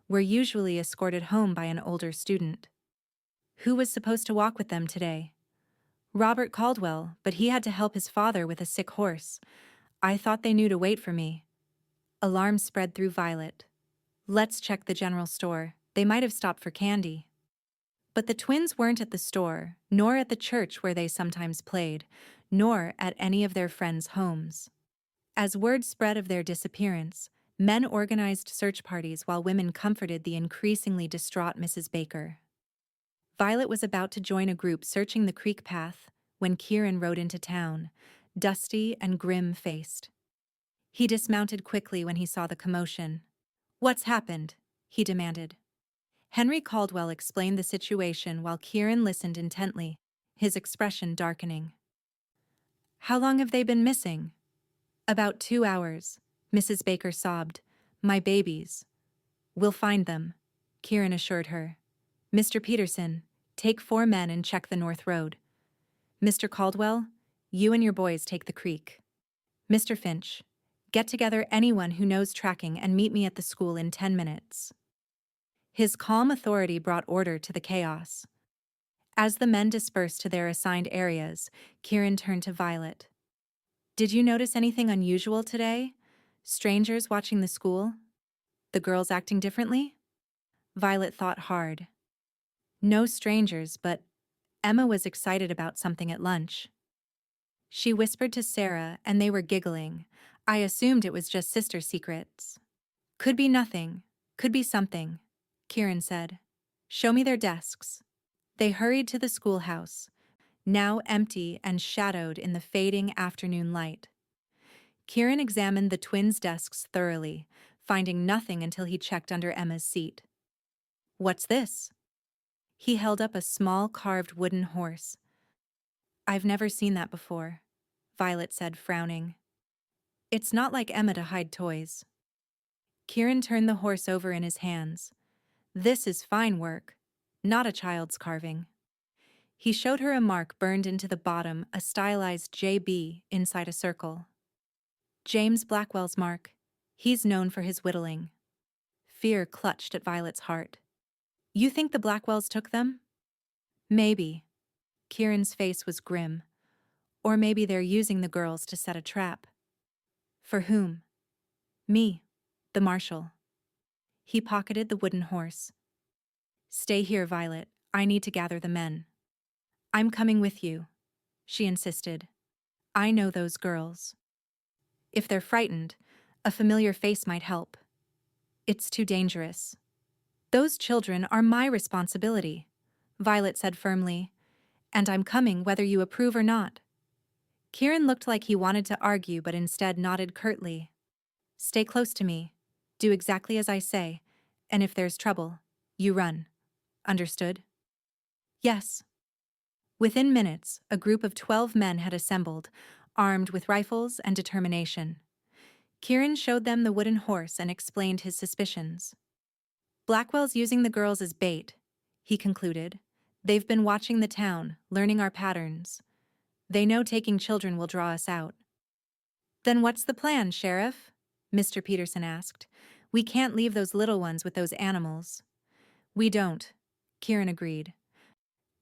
were usually escorted home by an older student. Who was supposed to walk with them today? Robert Caldwell, but he had to help his father with a sick horse. I thought they knew to wait for me. Alarm spread through Violet. Let's check the general store. They might have stopped for candy. But the twins weren't at the store, nor at the church where they sometimes played, nor at any of their friends' homes. As word spread of their disappearance, men organized search parties while women comforted the increasingly distraught Mrs. Baker. Violet was about to join a group searching the creek path when Kieran rode into town, dusty and grim-faced. He dismounted quickly when he saw the commotion. What's happened? He demanded. Henry Caldwell explained the situation while Kieran listened intently, his expression darkening. How long have they been missing? About 2 hours, Mrs. Baker sobbed. My babies. We'll find them, Kieran assured her. Mr. Peterson, take 4 men and check the north road. Mr. Caldwell, you and your boys take the creek. Mr. Finch, get together anyone who knows tracking and meet me at the school in 10 minutes. His calm authority brought order to the chaos. As the men dispersed to their assigned areas, Kieran turned to Violet. Did you notice anything unusual today? Strangers watching the school? The girls acting differently? Violet thought hard. No strangers, but Emma was excited about something at lunch. She whispered to Sarah, and they were giggling. I assumed it was just sister secrets. Could be nothing, could be something, Kieran said. Show me their desks. They hurried to the schoolhouse, now empty and shadowed in the fading afternoon light. Kieran examined the twins' desks thoroughly, finding nothing until he checked under Emma's seat. "What's this?" He held up a small carved wooden horse. "I've never seen that before," Violet said, frowning. "It's not like Emma to hide toys." Kieran turned the horse over in his hands. "This is fine work, not a child's carving." He showed her a mark burned into the bottom, a stylized JB inside a circle. "James Blackwell's mark. He's known for his whittling." Fear clutched at Violet's heart. "You think the Blackwells took them?" "Maybe." Kieran's face was grim. "Or maybe they're using the girls to set a trap." "For whom?" "Me, the marshal." He pocketed the wooden horse. "Stay here, Violet. I need to gather the men." "I'm coming with you," she insisted. "I know those girls. If they're frightened, a familiar face might help." "It's too dangerous." "Those children are my responsibility," Violet said firmly. "And I'm coming whether you approve or not." Kieran looked like he wanted to argue but instead nodded curtly. "Stay close to me. Do exactly as I say. And if there's trouble, you run. Understood?" "Yes." Within minutes, a group of 12 men had assembled, armed with rifles and determination. Kieran showed them the wooden horse and explained his suspicions. "Blackwell's using the girls as bait," he concluded. "They've been watching the town, learning our patterns. They know taking children will draw us out." "Then what's the plan, Sheriff?" Mr. Peterson asked. "We can't leave those little ones with those animals." "We don't," Kieran agreed.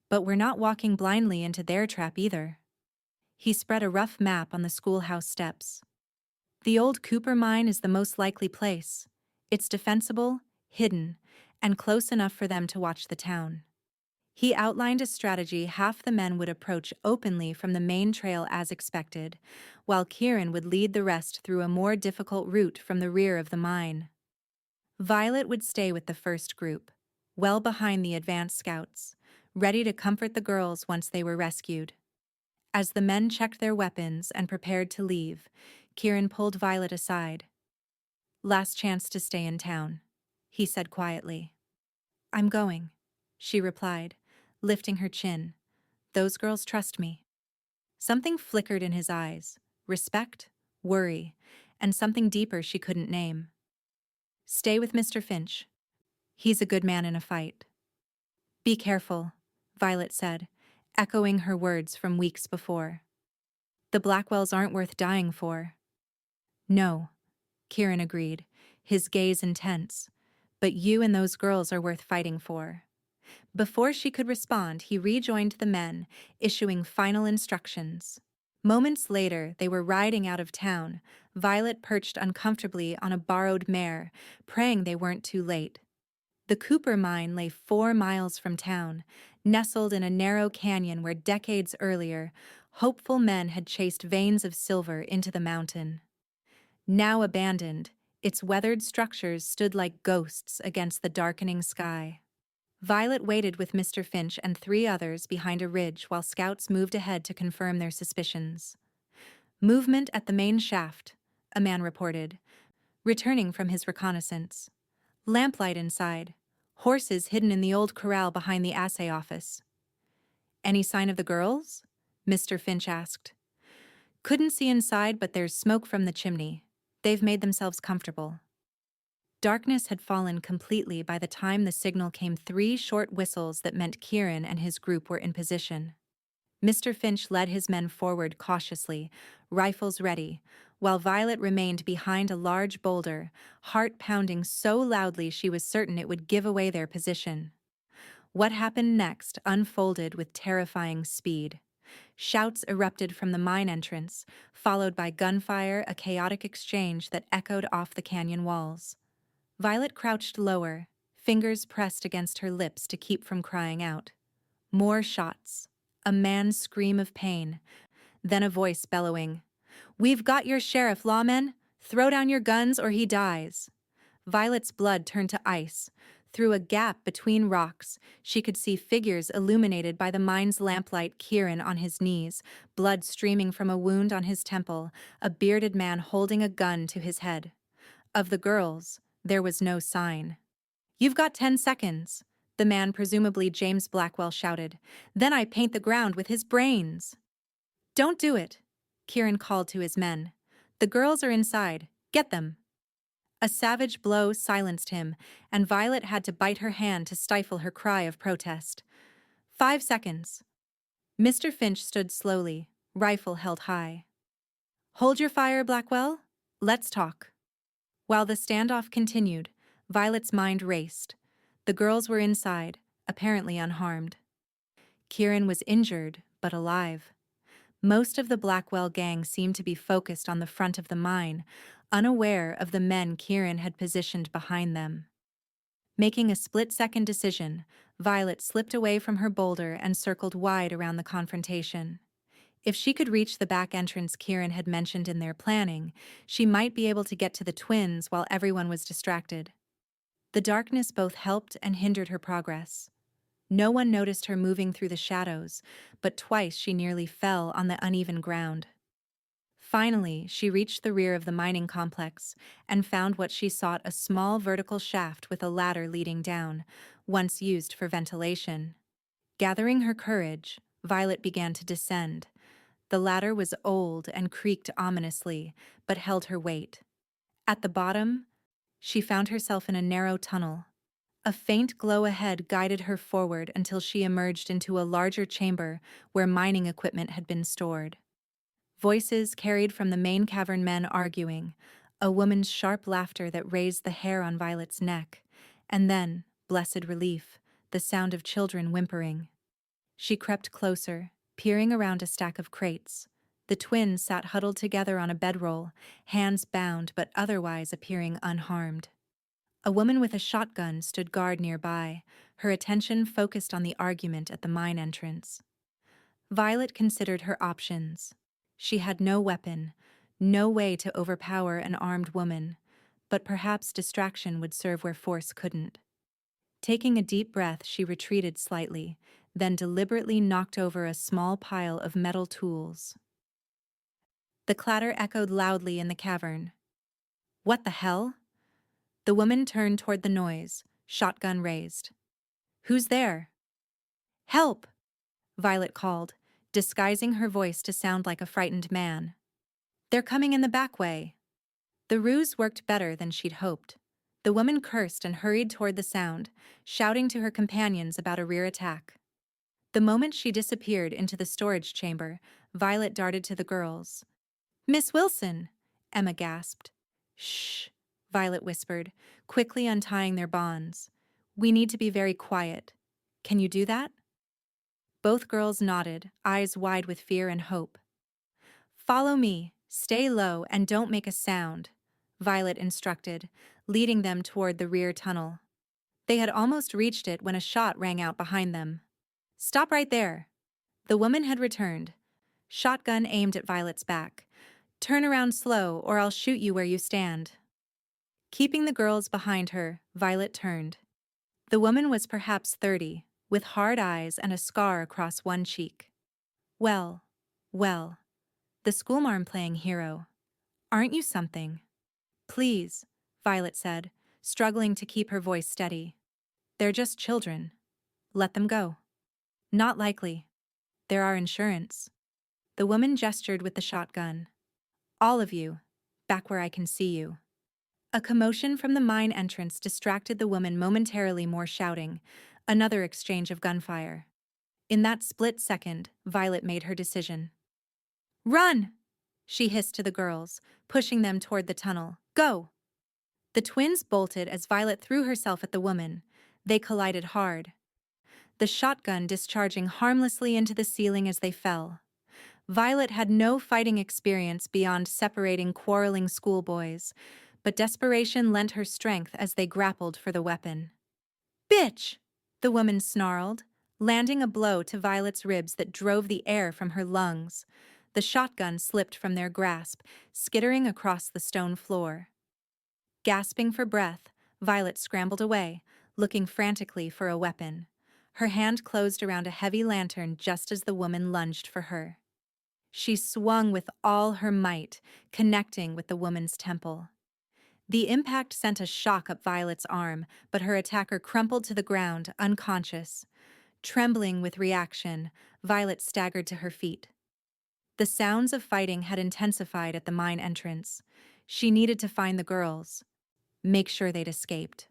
"But we're not walking blindly into their trap either." He spread a rough map on the schoolhouse steps. "The old Cooper mine is the most likely place. It's defensible, hidden, and close enough for them to watch the town." He outlined a strategy: half the men would approach openly from the main trail as expected, while Kieran would lead the rest through a more difficult route from the rear of the mine. Violet would stay with the first group, well behind the advance scouts, ready to comfort the girls once they were rescued. As the men checked their weapons and prepared to leave, Kieran pulled Violet aside. "Last chance to stay in town," he said quietly. "I'm going," she replied, lifting her chin. "Those girls trust me." Something flickered in his eyes: respect, worry, and something deeper she couldn't name. "Stay with Mr. Finch. He's a good man in a fight." "Be careful," Violet said, echoing her words from weeks before. "The Blackwells aren't worth dying for." "No," Kieran agreed, his gaze intense. "But you and those girls are worth fighting for." Before she could respond, he rejoined the men, issuing final instructions. Moments later, they were riding out of town, Violet perched uncomfortably on a borrowed mare, praying they weren't too late. The Cooper mine lay 4 miles from town, nestled in a narrow canyon where decades earlier, hopeful men had chased veins of silver into the mountain. Now abandoned, its weathered structures stood like ghosts against the darkening sky. Violet waited with Mr. Finch and 3 others behind a ridge while scouts moved ahead to confirm their suspicions. "Movement at the main shaft," a man reported, returning from his reconnaissance. "Lamplight inside. Horses hidden in the old corral behind the assay office." "Any sign of the girls?" Mr. Finch asked. "Couldn't see inside, but there's smoke from the chimney. They've made themselves comfortable." Darkness had fallen completely by the time the signal came: 3 short whistles that meant Kieran and his group were in position. Mr. Finch led his men forward cautiously, rifles ready, while Violet remained behind a large boulder, heart pounding so loudly she was certain it would give away their position. What happened next unfolded with terrifying speed. Shouts erupted from the mine entrance, followed by gunfire, a chaotic exchange that echoed off the canyon walls. Violet crouched lower, fingers pressed against her lips to keep from crying out. More shots. A man's scream of pain. Then a voice bellowing, "We've got your sheriff, lawmen! Throw down your guns or he dies!" Violet's blood turned to ice. Through a gap between rocks, she could see figures illuminated by the mine's lamplight. Kieran on his knees, blood streaming from a wound on his temple, a bearded man holding a gun to his head. Of the girls, there was no sign. "You've got 10 seconds," the man, presumably James Blackwell, shouted. "Then I paint the ground with his brains." "Don't do it," Kieran called to his men. "The girls are inside. Get them." A savage blow silenced him, and Violet had to bite her hand to stifle her cry of protest. 5 seconds. Mr. Finch stood slowly, rifle held high. "Hold your fire, Blackwell. Let's talk." While the standoff continued, Violet's mind raced. The girls were inside, apparently unharmed. Kieran was injured, but alive. Most of the Blackwell gang seemed to be focused on the front of the mine, unaware of the men Kieran had positioned behind them. Making a split-second decision, Violet slipped away from her boulder and circled wide around the confrontation. If she could reach the back entrance Kieran had mentioned in their planning, she might be able to get to the twins while everyone was distracted. The darkness both helped and hindered her progress. No one noticed her moving through the shadows, but twice she nearly fell on the uneven ground. Finally, she reached the rear of the mining complex and found what she sought: a small vertical shaft with a ladder leading down, once used for ventilation. Gathering her courage, Violet began to descend. The ladder was old and creaked ominously, but held her weight. At the bottom, she found herself in a narrow tunnel. A faint glow ahead guided her forward until she emerged into a larger chamber where mining equipment had been stored. Voices carried from the main cavern, men arguing, a woman's sharp laughter that raised the hair on Violet's neck, and then, blessed relief, the sound of children whimpering. She crept closer, peering around a stack of crates. The twins sat huddled together on a bedroll, hands bound but otherwise appearing unharmed. A woman with a shotgun stood guard nearby, her attention focused on the argument at the mine entrance. Violet considered her options. She had no weapon, no way to overpower an armed woman, but perhaps distraction would serve where force couldn't. Taking a deep breath, she retreated slightly, then deliberately knocked over a small pile of metal tools. The clatter echoed loudly in the cavern. "What the hell?" The woman turned toward the noise, shotgun raised. "Who's there?" "Help!" Violet called, disguising her voice to sound like a frightened man. "They're coming in the back way." The ruse worked better than she'd hoped. The woman cursed and hurried toward the sound, shouting to her companions about a rear attack. The moment she disappeared into the storage chamber, Violet darted to the girls. "Miss Wilson!" Emma gasped. "Shh," Violet whispered, quickly untying their bonds. "We need to be very quiet. Can you do that?" Both girls nodded, eyes wide with fear and hope. "Follow me, stay low, and don't make a sound," Violet instructed, leading them toward the rear tunnel. They had almost reached it when a shot rang out behind them. "Stop right there!" The woman had returned, shotgun aimed at Violet's back. "Turn around slow, or I'll shoot you where you stand." Keeping the girls behind her, Violet turned. The woman was perhaps 30, with hard eyes and a scar across one cheek. Well, the schoolmarm playing hero. "Aren't you something?" "Please," Violet said, struggling to keep her voice steady. "They're just children. Let them go." "Not likely. They're our insurance." The woman gestured with the shotgun. "All of you, back where I can see you." A commotion from the mine entrance distracted the woman momentarily, more shouting, another exchange of gunfire. In that split second, Violet made her decision. "Run!" she hissed to the girls, pushing them toward the tunnel. "Go!" The twins bolted as Violet threw herself at the woman. They collided hard, the shotgun discharging harmlessly into the ceiling as they fell. Violet had no fighting experience beyond separating quarreling schoolboys, but desperation lent her strength as they grappled for the weapon. "Bitch!" the woman snarled, landing a blow to Violet's ribs that drove the air from her lungs. The shotgun slipped from their grasp, skittering across the stone floor. Gasping for breath, Violet scrambled away, looking frantically for a weapon. Her hand closed around a heavy lantern just as the woman lunged for her. She swung with all her might, connecting with the woman's temple. The impact sent a shock up Violet's arm, but her attacker crumpled to the ground, unconscious. Trembling with reaction, Violet staggered to her feet. The sounds of fighting had intensified at the mine entrance. She needed to find the girls, make sure they'd escaped.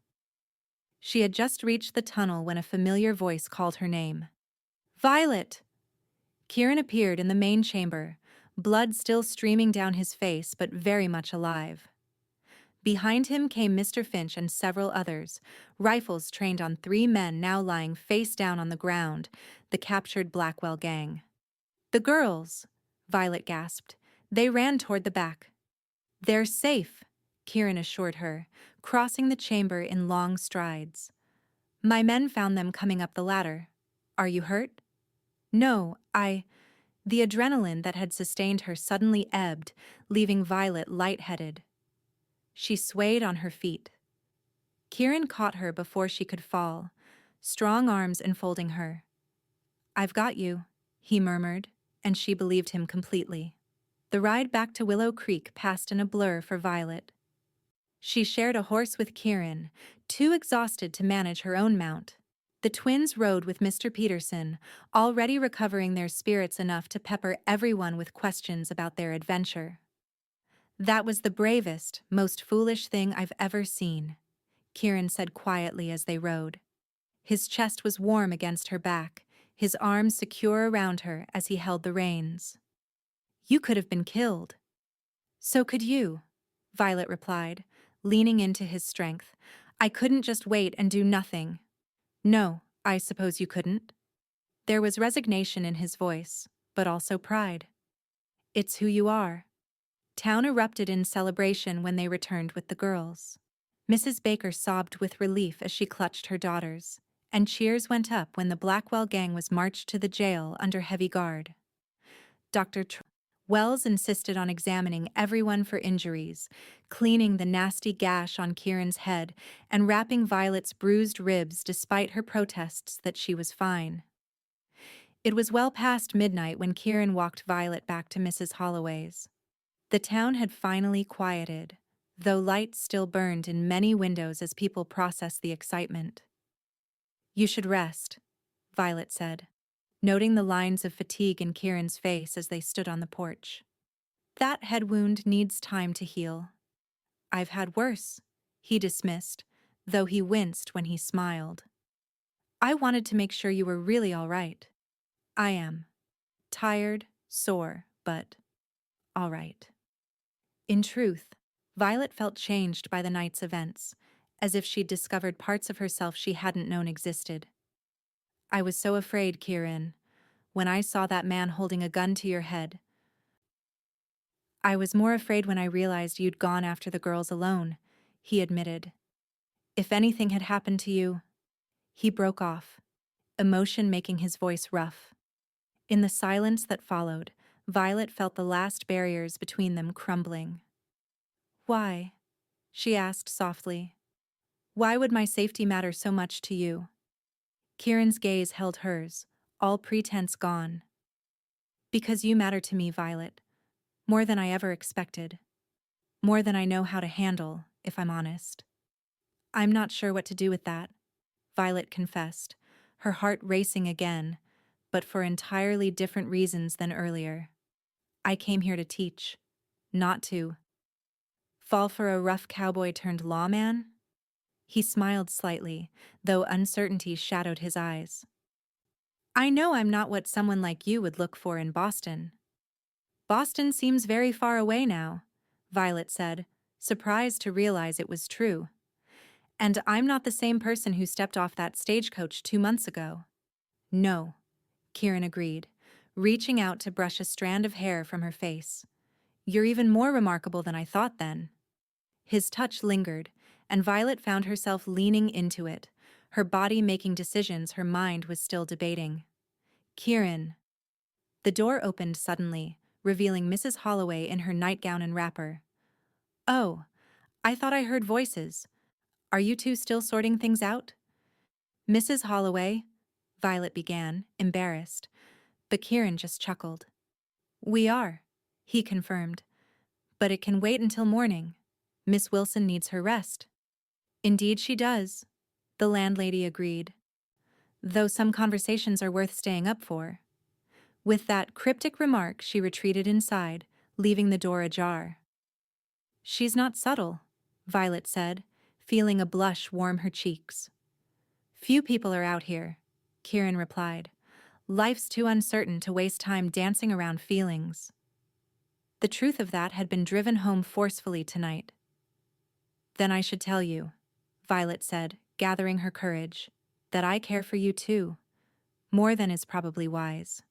She had just reached the tunnel when a familiar voice called her name. Violet! Kieran appeared in the main chamber, blood still streaming down his face but very much alive. Behind him came Mr. Finch and several others, rifles trained on 3 men now lying face down on the ground, the captured Blackwell gang. The girls! Violet gasped. They ran toward the back. They're safe, Kieran assured her, crossing the chamber in long strides. My men found them coming up the ladder. Are you hurt? No, The adrenaline that had sustained her suddenly ebbed, leaving Violet lightheaded. She swayed on her feet. Kieran caught her before she could fall, strong arms enfolding her. I've got you, he murmured, and she believed him completely. The ride back to Willow Creek passed in a blur for Violet. She shared a horse with Kieran, too exhausted to manage her own mount. The twins rode with Mr. Peterson, already recovering their spirits enough to pepper everyone with questions about their adventure. That was the bravest, most foolish thing I've ever seen, Kieran said quietly as they rode. His chest was warm against her back, his arms secure around her as he held the reins. You could have been killed. So could you, Violet replied, leaning into his strength. I couldn't just wait and do nothing. No, I suppose you couldn't. There was resignation in his voice, but also pride. It's who you are. Town erupted in celebration when they returned with the girls. Mrs. Baker sobbed with relief as she clutched her daughters, and cheers went up when the Blackwell gang was marched to the jail under heavy guard. Dr. Wells insisted on examining everyone for injuries, cleaning the nasty gash on Kieran's head and wrapping Violet's bruised ribs despite her protests that she was fine. It was well past midnight when Kieran walked Violet back to Mrs. Holloway's. The town had finally quieted, though lights still burned in many windows as people processed the excitement. You should rest, Violet said, noting the lines of fatigue in Kieran's face as they stood on the porch. That head wound needs time to heal. I've had worse, he dismissed, though he winced when he smiled. I wanted to make sure you were really all right. I am. Tired, sore, but all right. In truth, Violet felt changed by the night's events, as if she'd discovered parts of herself she hadn't known existed. I was so afraid, Kieran, when I saw that man holding a gun to your head. I was more afraid when I realized you'd gone after the girls alone, he admitted. If anything had happened to you... He broke off, emotion making his voice rough. In the silence that followed, Violet felt the last barriers between them crumbling. Why? She asked softly. Why would my safety matter so much to you? Kieran's gaze held hers, all pretense gone. Because you matter to me, Violet. More than I ever expected. More than I know how to handle, if I'm honest. I'm not sure what to do with that, Violet confessed, her heart racing again, but for entirely different reasons than earlier. I came here to teach, not to fall for a rough cowboy-turned-lawman? He smiled slightly, though uncertainty shadowed his eyes. I know I'm not what someone like you would look for in Boston. Boston seems very far away now, Violet said, surprised to realize it was true. And I'm not the same person who stepped off that stagecoach 2 months ago. No, Kieran agreed, reaching out to brush a strand of hair from her face. You're even more remarkable than I thought then. His touch lingered, and Violet found herself leaning into it, her body making decisions her mind was still debating. Kieran. The door opened suddenly, revealing Mrs. Holloway in her nightgown and wrapper. Oh, I thought I heard voices. Are you two still sorting things out? Mrs. Holloway, Violet began, embarrassed, but Kieran just chuckled. We are, he confirmed, but it can wait until morning. Miss Wilson needs her rest. Indeed she does, the landlady agreed, though some conversations are worth staying up for. With that cryptic remark, she retreated inside, leaving the door ajar. She's not subtle, Violet said, feeling a blush warm her cheeks. Few people are out here, Kieran replied. Life's too uncertain to waste time dancing around feelings. The truth of that had been driven home forcefully tonight. Then I should tell you, Violet said, gathering her courage, that I care for you too, more than is probably wise.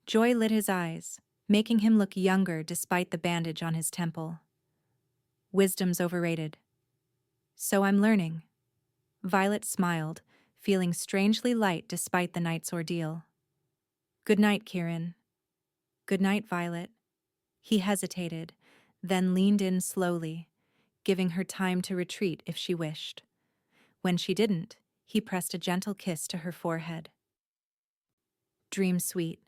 Joy lit his eyes, making him look younger despite the bandage on his temple. Wisdom's overrated. So I'm learning. Violet smiled, feeling strangely light despite the night's ordeal. Good night, Kieran. Good night, Violet. He hesitated, then leaned in slowly, giving her time to retreat if she wished. When she didn't, he pressed a gentle kiss to her forehead. Dream sweet.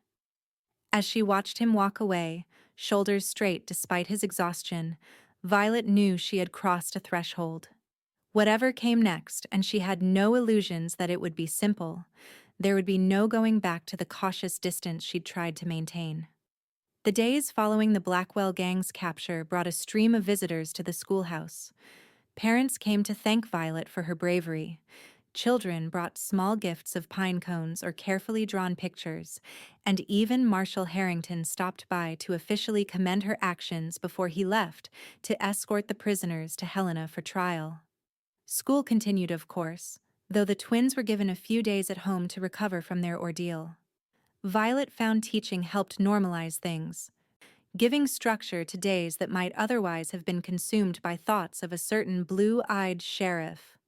As she watched him walk away, shoulders straight despite his exhaustion, Violet knew she had crossed a threshold. Whatever came next, and she had no illusions that it would be simple, there would be no going back to the cautious distance she'd tried to maintain. The days following the Blackwell gang's capture brought a stream of visitors to the schoolhouse. Parents came to thank Violet for her bravery. Children brought small gifts of pine cones or carefully drawn pictures, and even Marshal Harrington stopped by to officially commend her actions before he left to escort the prisoners to Helena for trial. School continued, of course, though the twins were given a few days at home to recover from their ordeal. Violet found teaching helped normalize things, giving structure to days that might otherwise have been consumed by thoughts of a certain blue-eyed sheriff.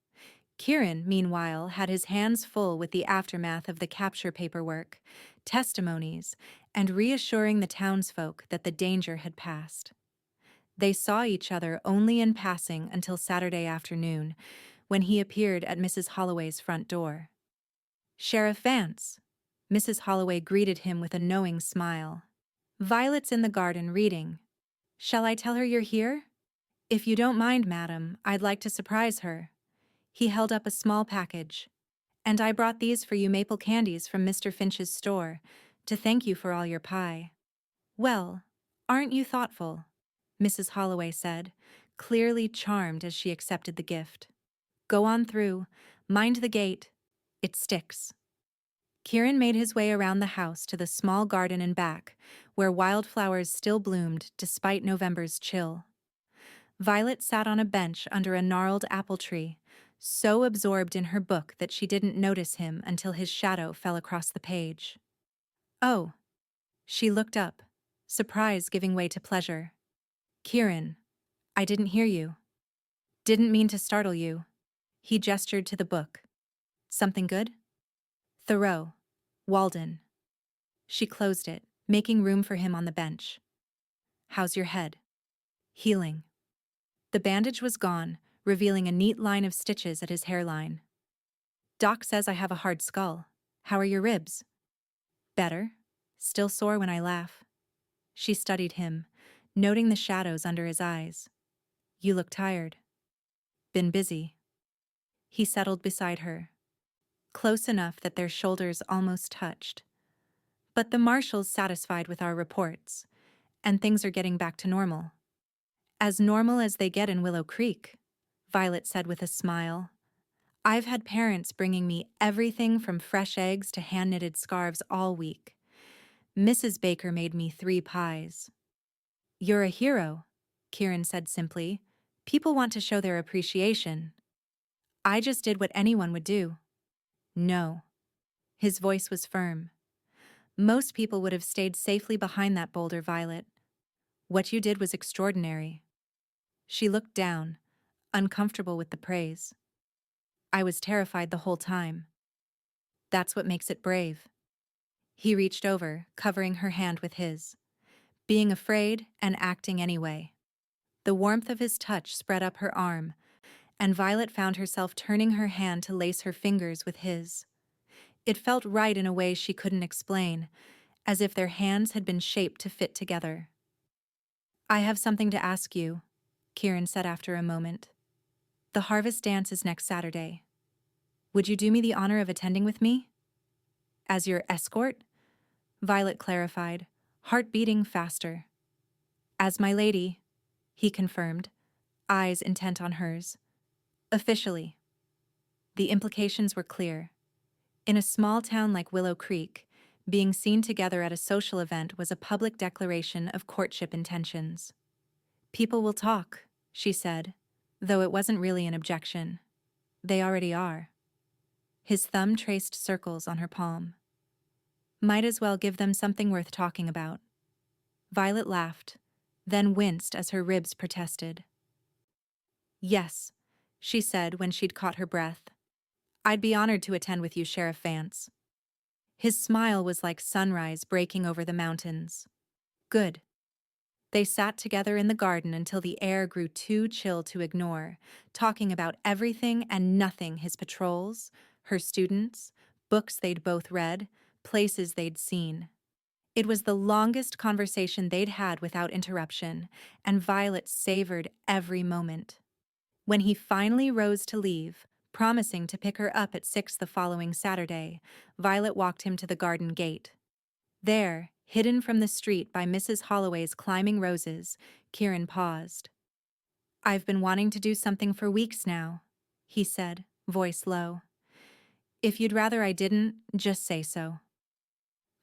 Kieran, meanwhile, had his hands full with the aftermath of the capture paperwork, testimonies, and reassuring the townsfolk that the danger had passed. They saw each other only in passing until Saturday afternoon, when he appeared at Mrs. Holloway's front door. Sheriff Vance. Mrs. Holloway greeted him with a knowing smile. Violet's in the garden reading. Shall I tell her you're here? If you don't mind, madam, I'd like to surprise her. He held up a small package. And I brought these for you maple candies from Mr. Finch's store, to thank you for all your pie. Well, aren't you thoughtful? Mrs. Holloway said, clearly charmed as she accepted the gift. Go on through. Mind the gate. It sticks. Kieran made his way around the house to the small garden and back, where wildflowers still bloomed despite November's chill. Violet sat on a bench under a gnarled apple tree, so absorbed in her book that she didn't notice him until his shadow fell across the page. Oh. She looked up, surprise giving way to pleasure. Kieran, I didn't hear you. Didn't mean to startle you. He gestured to the book. Something good? Thoreau. Walden. She closed it, making room for him on the bench. How's your head? Healing. The bandage was gone, revealing a neat line of stitches at his hairline. Doc says I have a hard skull. How are your ribs? Better. Still sore when I laugh. She studied him, noting the shadows under his eyes. You look tired. Been busy. He settled beside her, close enough that their shoulders almost touched. But the marshal's satisfied with our reports, and things are getting back to normal. As normal as they get in Willow Creek, Violet said with a smile. I've had parents bringing me everything from fresh eggs to hand-knitted scarves all week. Mrs. Baker made me 3 pies. You're a hero, Kieran said simply. People want to show their appreciation. I just did what anyone would do. No. His voice was firm. Most people would have stayed safely behind that boulder, Violet. What you did was extraordinary. She looked down, uncomfortable with the praise. I was terrified the whole time. That's what makes it brave. He reached over, covering her hand with his. Being afraid and acting anyway. The warmth of his touch spread up her arm, and Violet found herself turning her hand to lace her fingers with his. It felt right in a way she couldn't explain, as if their hands had been shaped to fit together. "I have something to ask you," Kieran said after a moment. "The harvest dance is next Saturday. Would you do me the honor of attending with me?" "As your escort?" Violet clarified, heart beating faster. "As my lady," he confirmed, eyes intent on hers. "Officially." The implications were clear. In a small town like Willow Creek, being seen together at a social event was a public declaration of courtship intentions. "People will talk," she said, though it wasn't really an objection. "They already are." His thumb traced circles on her palm. "Might as well give them something worth talking about." Violet laughed, then winced as her ribs protested. "Yes," she said when she'd caught her breath. "I'd be honored to attend with you, Sheriff Vance." His smile was like sunrise breaking over the mountains. "Good." They sat together in the garden until the air grew too chill to ignore, talking about everything and nothing: his patrols, her students, books they'd both read, places they'd seen. It was the longest conversation they'd had without interruption, and Violet savored every moment. When he finally rose to leave, promising to pick her up at 6 the following Saturday, Violet walked him to the garden gate. There, hidden from the street by Mrs. Holloway's climbing roses, Kieran paused. "I've been wanting to do something for weeks now," he said, voice low. "If you'd rather I didn't, just say so."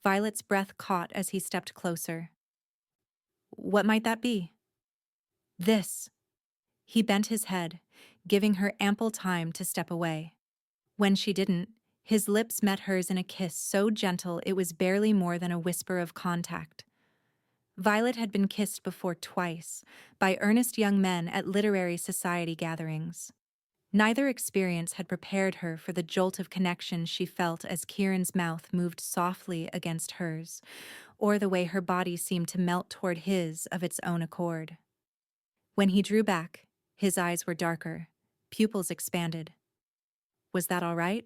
Violet's breath caught as he stepped closer. "What might that be?" "This." He bent his head, giving her ample time to step away. When she didn't, his lips met hers in a kiss so gentle it was barely more than a whisper of contact. Violet had been kissed before twice, by earnest young men at literary society gatherings. Neither experience had prepared her for the jolt of connection she felt as Kieran's mouth moved softly against hers, or the way her body seemed to melt toward his of its own accord. When he drew back, his eyes were darker, pupils expanded. Was that all right?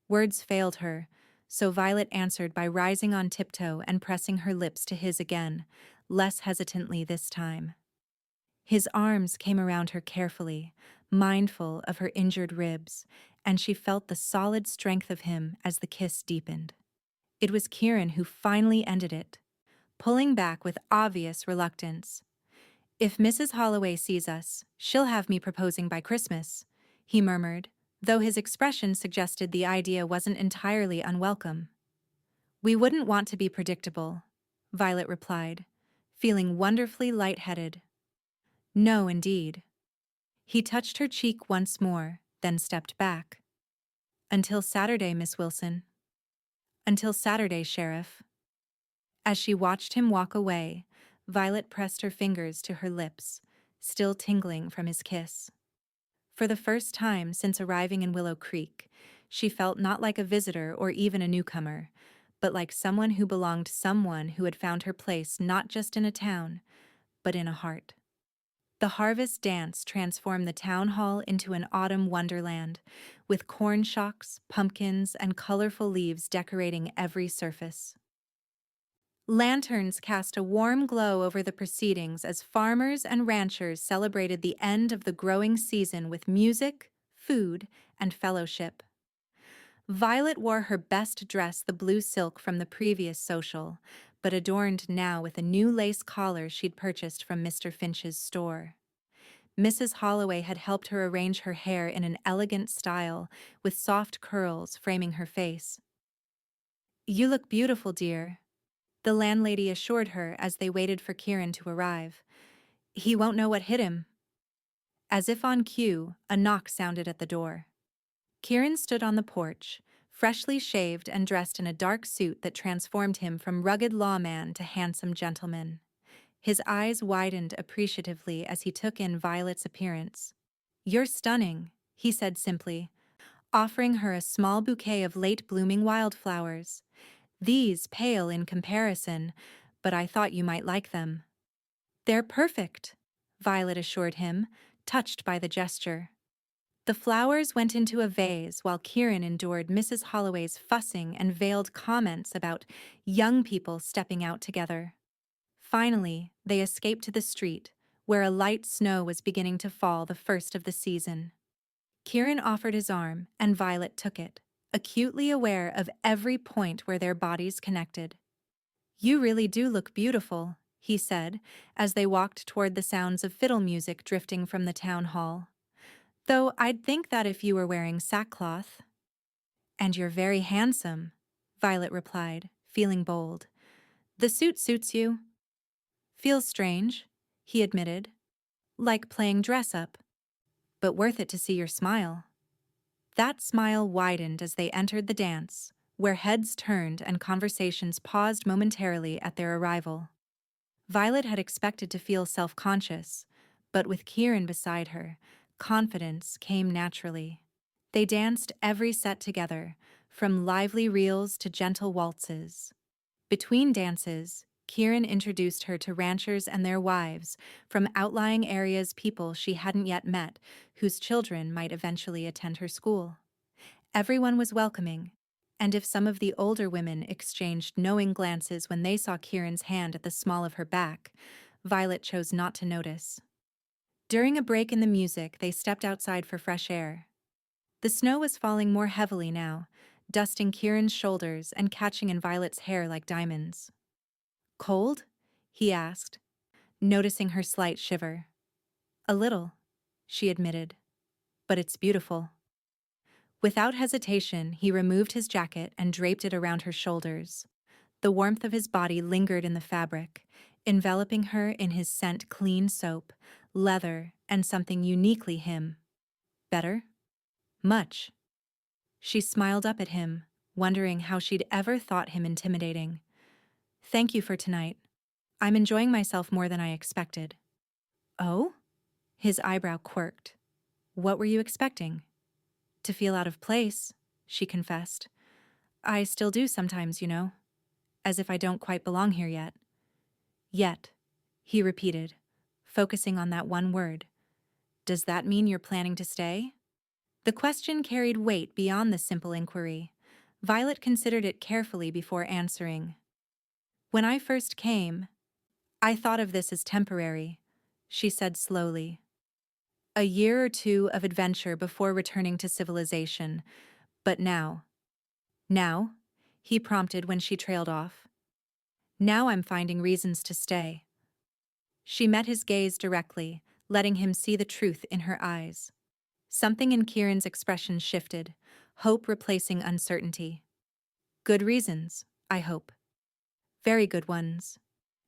Words failed her, so Violet answered by rising on tiptoe and pressing her lips to his again, less hesitantly this time. His arms came around her carefully, mindful of her injured ribs, and she felt the solid strength of him as the kiss deepened. It was Kieran who finally ended it, pulling back with obvious reluctance. "If Mrs. Holloway sees us, she'll have me proposing by Christmas," he murmured, though his expression suggested the idea wasn't entirely unwelcome. "We wouldn't want to be predictable," Violet replied, feeling wonderfully lightheaded. "No, indeed." He touched her cheek once more, then stepped back. "Until Saturday, Miss Wilson." "Until Saturday, Sheriff." As she watched him walk away, Violet pressed her fingers to her lips, still tingling from his kiss. For the first time since arriving in Willow Creek, she felt not like a visitor or even a newcomer, but like someone who belonged, someone who had found her place not just in a town, but in a heart. The harvest dance transformed the town hall into an autumn wonderland, with corn shocks, pumpkins, and colorful leaves decorating every surface. Lanterns cast a warm glow over the proceedings as farmers and ranchers celebrated the end of the growing season with music, food, and fellowship. Violet wore her best dress, the blue silk from the previous social, but adorned now with a new lace collar she'd purchased from Mr. Finch's store. Mrs. Holloway had helped her arrange her hair in an elegant style, with soft curls framing her face. "You look beautiful, dear," the landlady assured her as they waited for Kieran to arrive. "He won't know what hit him." As if on cue, a knock sounded at the door. Kieran stood on the porch, freshly shaved and dressed in a dark suit that transformed him from rugged lawman to handsome gentleman. His eyes widened appreciatively as he took in Violet's appearance. "You're stunning," he said simply, offering her a small bouquet of late-blooming wildflowers. "These pale in comparison, but I thought you might like them." "They're perfect," Violet assured him, touched by the gesture. The flowers went into a vase while Kieran endured Mrs. Holloway's fussing and veiled comments about young people stepping out together. Finally, they escaped to the street, where a light snow was beginning to fall, the first of the season. Kieran offered his arm, and Violet took it, acutely aware of every point where their bodies connected. "You really do look beautiful," he said, as they walked toward the sounds of fiddle music drifting from the town hall. "Though I'd think that if you were wearing sackcloth." "And you're very handsome," Violet replied, feeling bold. "The suit suits you." "Feels strange," he admitted. "Like playing dress-up. But worth it to see your smile." That smile widened as they entered the dance, where heads turned and conversations paused momentarily at their arrival. Violet had expected to feel self-conscious, but with Kieran beside her, confidence came naturally. They danced every set together, from lively reels to gentle waltzes. Between dances, Kieran introduced her to ranchers and their wives from outlying areas, people she hadn't yet met, whose children might eventually attend her school. Everyone was welcoming, and if some of the older women exchanged knowing glances when they saw Kieran's hand at the small of her back, Violet chose not to notice. During a break in the music, they stepped outside for fresh air. The snow was falling more heavily now, dusting Kieran's shoulders and catching in Violet's hair like diamonds. "Cold?" he asked, noticing her slight shiver. "A little," she admitted, "but it's beautiful." Without hesitation, he removed his jacket and draped it around her shoulders. The warmth of his body lingered in the fabric, enveloping her in his scent, clean soap, leather, and something uniquely him. "Better?" "Much." She smiled up at him, wondering how she'd ever thought him intimidating. "Thank you for tonight. I'm enjoying myself more than I expected." "Oh?" His eyebrow quirked. "What were you expecting?" "To feel out of place," she confessed. "I still do sometimes, you know. As if I don't quite belong here yet." "Yet," he repeated, focusing on that one word. "Does that mean you're planning to stay?" The question carried weight beyond the simple inquiry. Violet considered it carefully before answering. "When I first came, I thought of this as temporary," she said slowly. "A year or two of adventure before returning to civilization. But now—" "Now?" he prompted when she trailed off. "Now I'm finding reasons to stay." She met his gaze directly, letting him see the truth in her eyes. Something in Kieran's expression shifted, hope replacing uncertainty. "Good reasons, I hope." "Very good ones,"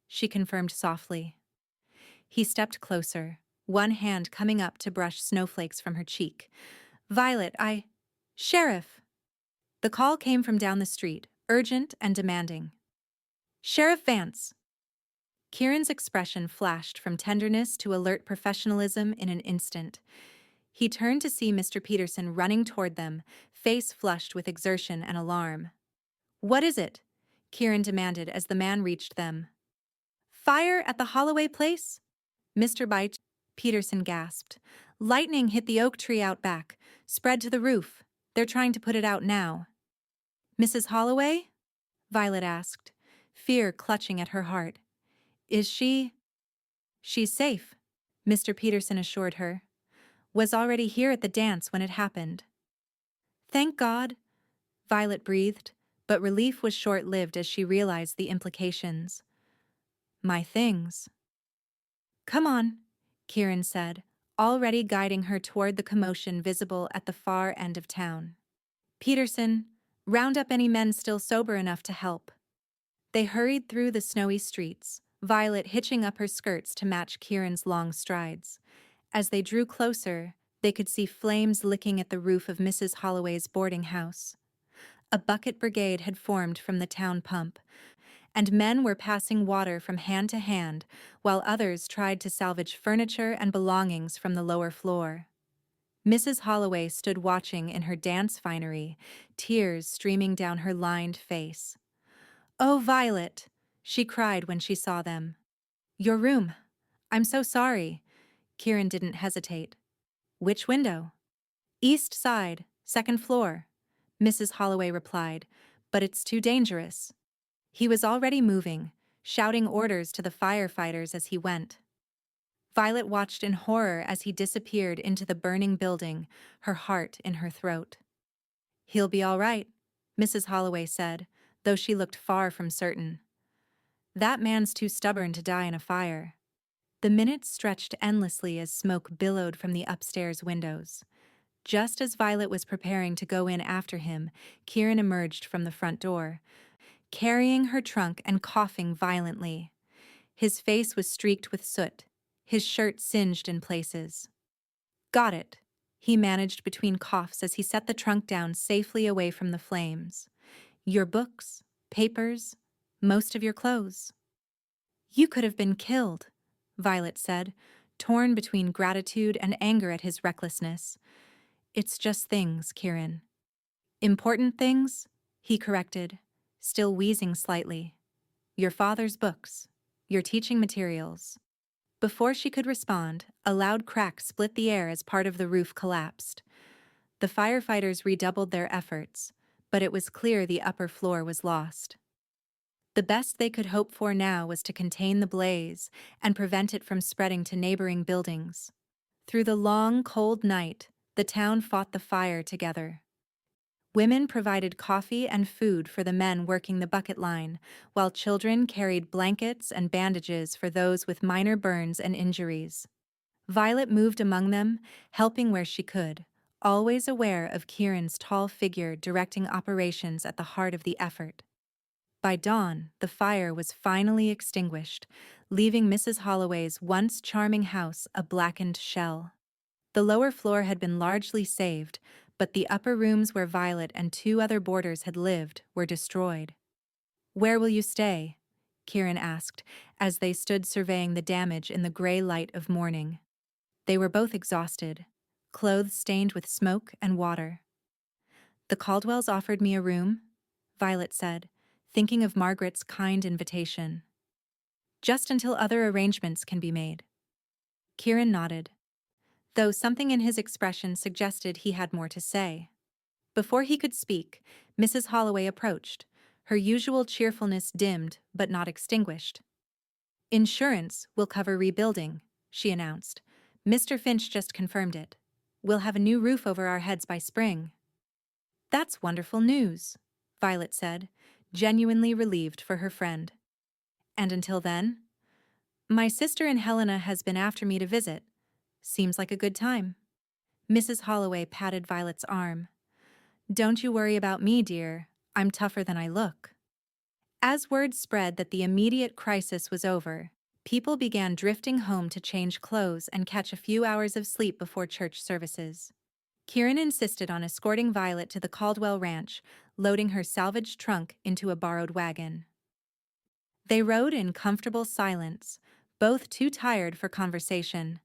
she confirmed softly. He stepped closer, one hand coming up to brush snowflakes from her cheek. "Violet, Sheriff!" The call came from down the street, urgent and demanding. "Sheriff Vance!" Kieran's expression flashed from tenderness to alert professionalism in an instant. He turned to see Mr. Peterson running toward them, face flushed with exertion and alarm. "What is it?" Kieran demanded as the man reached them. "Fire at the Holloway place?" Mr. Peterson gasped. "Lightning hit the oak tree out back, spread to the roof. They're trying to put it out now." "Mrs. Holloway?" Violet asked, fear clutching at her heart. "Is she—" "She's safe," Mr. Peterson assured her. "Was already here at the dance when it happened." "Thank God," Violet breathed, but relief was short-lived as she realized the implications. "My things." "Come on," Kieran said, already guiding her toward the commotion visible at the far end of town. "Peterson, round up any men still sober enough to help." They hurried through the snowy streets, Violet hitching up her skirts to match Kieran's long strides. As they drew closer, they could see flames licking at the roof of Mrs. Holloway's boarding house. A bucket brigade had formed from the town pump, and men were passing water from hand to hand, while others tried to salvage furniture and belongings from the lower floor. Mrs. Holloway stood watching in her dance finery, tears streaming down her lined face. "Oh, Violet!" she cried when she saw them. "Your room. I'm so sorry." Kieran didn't hesitate. "Which window?" East side, second floor, Mrs. Holloway replied, but it's too dangerous. He was already moving, shouting orders to the firefighters as he went. Violet watched in horror as he disappeared into the burning building, her heart in her throat. He'll be all right, Mrs. Holloway said, though she looked far from certain. That man's too stubborn to die in a fire. The minutes stretched endlessly as smoke billowed from the upstairs windows. Just as Violet was preparing to go in after him, Kieran emerged from the front door, carrying her trunk and coughing violently. His face was streaked with soot, his shirt singed in places. Got it, he managed between coughs as he set the trunk down safely away from the flames. Your books, papers, most of your clothes. You could have been killed, Violet said, torn between gratitude and anger at his recklessness. It's just things, Kieran. Important things? He corrected, still wheezing slightly. Your father's books. Your teaching materials. Before she could respond, a loud crack split the air as part of the roof collapsed. The firefighters redoubled their efforts, but it was clear the upper floor was lost. The best they could hope for now was to contain the blaze and prevent it from spreading to neighboring buildings. Through the long, cold night, the town fought the fire together. Women provided coffee and food for the men working the bucket line, while children carried blankets and bandages for those with minor burns and injuries. Violet moved among them, helping where she could, always aware of Kieran's tall figure directing operations at the heart of the effort. By dawn, the fire was finally extinguished, leaving Mrs. Holloway's once charming house a blackened shell. The lower floor had been largely saved, but the upper rooms where Violet and two other boarders had lived were destroyed. Where will you stay? Kieran asked, as they stood surveying the damage in the gray light of morning. They were both exhausted, clothes stained with smoke and water. The Caldwells offered me a room, Violet said, thinking of Margaret's kind invitation. Just until other arrangements can be made. Kieran nodded, though something in his expression suggested he had more to say. Before he could speak, Mrs. Holloway approached, her usual cheerfulness dimmed but not extinguished. Insurance will cover rebuilding, she announced. Mr. Finch just confirmed it. We'll have a new roof over our heads by spring. That's wonderful news, Violet said, genuinely relieved for her friend. And until then? My sister and Helena has been after me to visit. Seems like a good time. Mrs. Holloway patted Violet's arm. Don't you worry about me, dear. I'm tougher than I look. As word spread that the immediate crisis was over, people began drifting home to change clothes and catch a few hours of sleep before church services. Kieran insisted on escorting Violet to the Caldwell Ranch, loading her salvaged trunk into a borrowed wagon. They rode in comfortable silence, both too tired for conversation.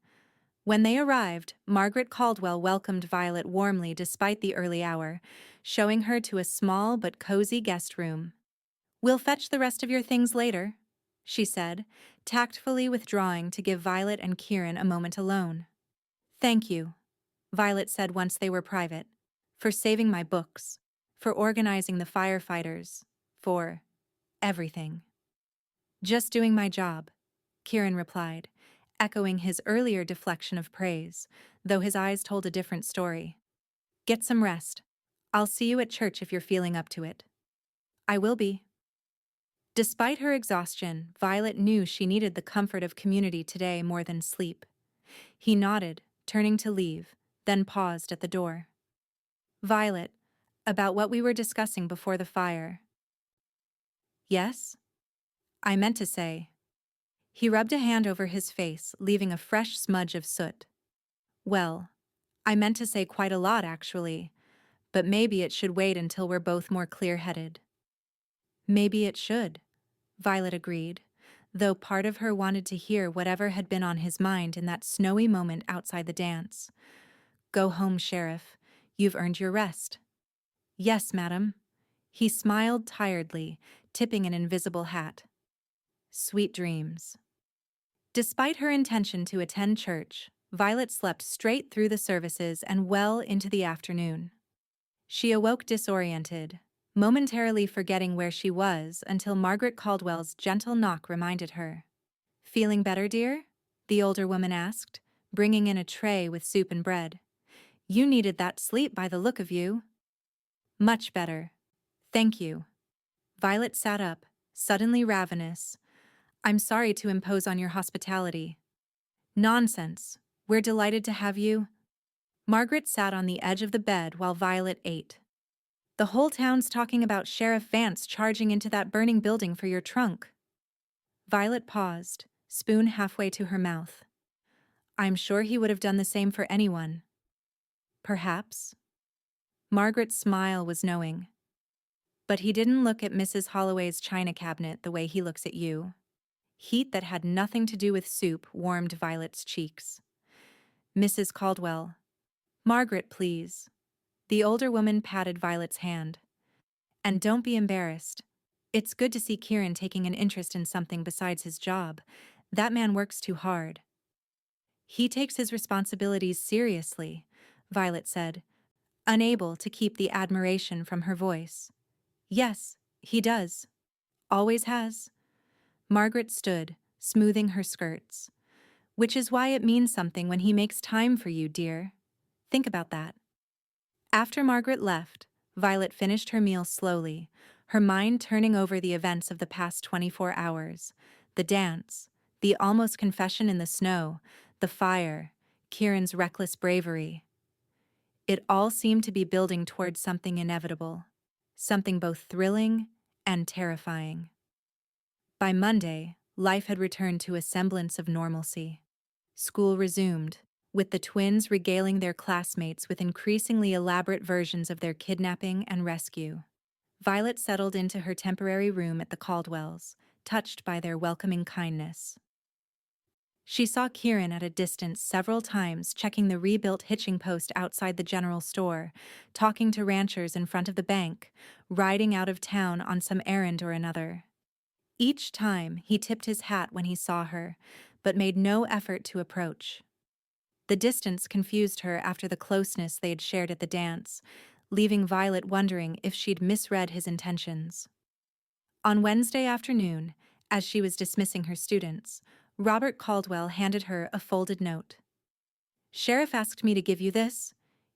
When they arrived, Margaret Caldwell welcomed Violet warmly despite the early hour, showing her to a small but cozy guest room. We'll fetch the rest of your things later, she said, tactfully withdrawing to give Violet and Kieran a moment alone. Thank you, Violet said once they were private, for saving my books, for organizing the firefighters, for everything. Just doing my job, Kieran replied, echoing his earlier deflection of praise, though his eyes told a different story. Get some rest. I'll see you at church if you're feeling up to it. I will be. Despite her exhaustion, Violet knew she needed the comfort of community today more than sleep. He nodded, turning to leave, then paused at the door. Violet, about what we were discussing before the fire. Yes? I meant to say. He rubbed a hand over his face, leaving a fresh smudge of soot. Well, I meant to say quite a lot, actually, but maybe it should wait until we're both more clear-headed. Maybe it should, Violet agreed, though part of her wanted to hear whatever had been on his mind in that snowy moment outside the dance. Go home, Sheriff. You've earned your rest. Yes, madam. He smiled tiredly, tipping an invisible hat. Sweet dreams. Despite her intention to attend church, Violet slept straight through the services and well into the afternoon. She awoke disoriented, momentarily forgetting where she was until Margaret Caldwell's gentle knock reminded her. "Feeling better, dear?" the older woman asked, bringing in a tray with soup and bread. "You needed that sleep by the look of you." "Much better. Thank you." Violet sat up, suddenly ravenous. "I'm sorry to impose on your hospitality." "Nonsense. We're delighted to have you." Margaret sat on the edge of the bed while Violet ate. "The whole town's talking about Sheriff Vance charging into that burning building for your trunk." Violet paused, spoon halfway to her mouth. "I'm sure he would have done the same for anyone." "Perhaps." Margaret's smile was knowing. "But he didn't look at Mrs. Holloway's china cabinet the way he looks at you." Heat that had nothing to do with soup warmed Violet's cheeks. "Mrs. Caldwell." "Margaret, please." The older woman patted Violet's hand. "And don't be embarrassed. It's good to see Kieran taking an interest in something besides his job. That man works too hard." "He takes his responsibilities seriously," Violet said, unable to keep the admiration from her voice. "Yes, he does. Always has." Margaret stood, smoothing her skirts. "Which is why it means something when he makes time for you, dear. Think about that." After Margaret left, Violet finished her meal slowly, her mind turning over the events of the past 24 hours. The dance, the almost confession in the snow, the fire, Kieran's reckless bravery. It all seemed to be building towards something inevitable, something both thrilling and terrifying. By Monday, life had returned to a semblance of normalcy. School resumed, with the twins regaling their classmates with increasingly elaborate versions of their kidnapping and rescue. Violet settled into her temporary room at the Caldwells, touched by their welcoming kindness. She saw Kieran at a distance several times, checking the rebuilt hitching post outside the general store, talking to ranchers in front of the bank, riding out of town on some errand or another. Each time, he tipped his hat when he saw her, but made no effort to approach. The distance confused her after the closeness they had shared at the dance, leaving Violet wondering if she'd misread his intentions. On Wednesday afternoon, as she was dismissing her students, Robert Caldwell handed her a folded note. "Sheriff asked me to give you this,"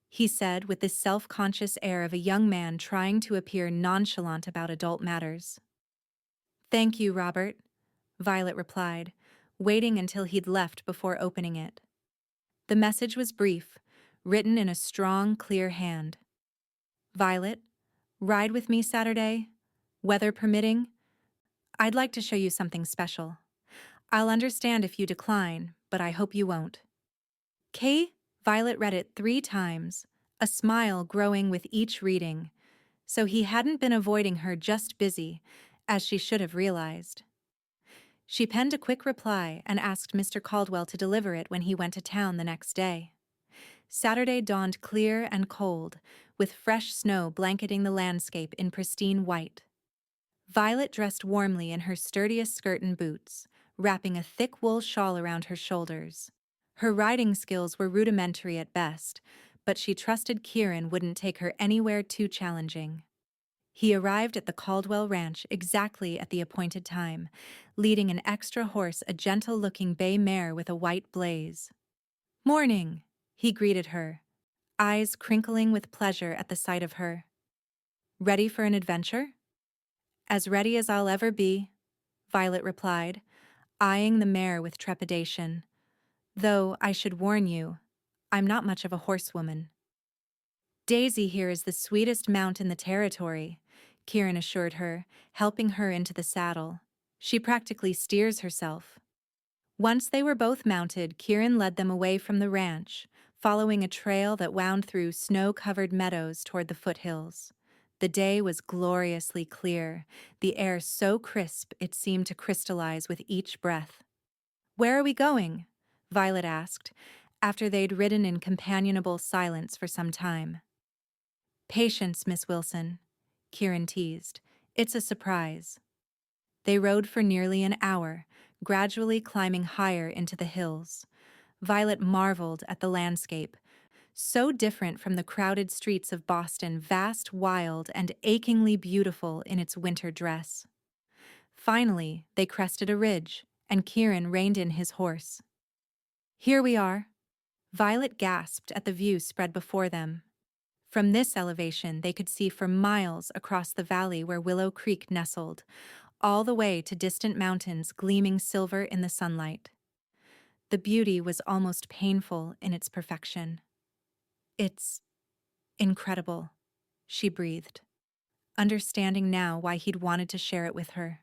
he said with the self-conscious air of a young man trying to appear nonchalant about adult matters. "Thank you, Robert," Violet replied, waiting until he'd left before opening it. The message was brief, written in a strong, clear hand. "Violet, ride with me Saturday, weather permitting. I'd like to show you something special. I'll understand if you decline, but I hope you won't." Violet read it 3 times, a smile growing with each reading. So he hadn't been avoiding her, just busy, as she should have realized. She penned a quick reply and asked Mr. Caldwell to deliver it when he went to town the next day. Saturday dawned clear and cold, with fresh snow blanketing the landscape in pristine white. Violet dressed warmly in her sturdiest skirt and boots, wrapping a thick wool shawl around her shoulders. Her riding skills were rudimentary at best, but she trusted Kieran wouldn't take her anywhere too challenging. He arrived at the Caldwell Ranch exactly at the appointed time, leading an extra horse, a gentle-looking bay mare with a white blaze. "Morning," he greeted her, eyes crinkling with pleasure at the sight of her. "Ready for an adventure?" "As ready as I'll ever be," Violet replied, eyeing the mare with trepidation. "Though, I should warn you, I'm not much of a horsewoman." "Daisy here is the sweetest mount in the territory," Kieran assured her, helping her into the saddle. "She practically steers herself." Once they were both mounted, Kieran led them away from the ranch, following a trail that wound through snow-covered meadows toward the foothills. The day was gloriously clear, the air so crisp it seemed to crystallize with each breath. "Where are we going?" Violet asked, after they'd ridden in companionable silence for some time. "Patience, Miss Wilson," Kieran teased. "It's a surprise." They rode for nearly an hour, gradually climbing higher into the hills. Violet marveled at the landscape, so different from the crowded streets of Boston, vast, wild, and achingly beautiful in its winter dress. Finally, they crested a ridge, and Kieran reined in his horse. "Here we are." Violet gasped at the view spread before them. From this elevation, they could see for miles across the valley where Willow Creek nestled, all the way to distant mountains gleaming silver in the sunlight. The beauty was almost painful in its perfection. "It's incredible," she breathed, understanding now why he'd wanted to share it with her.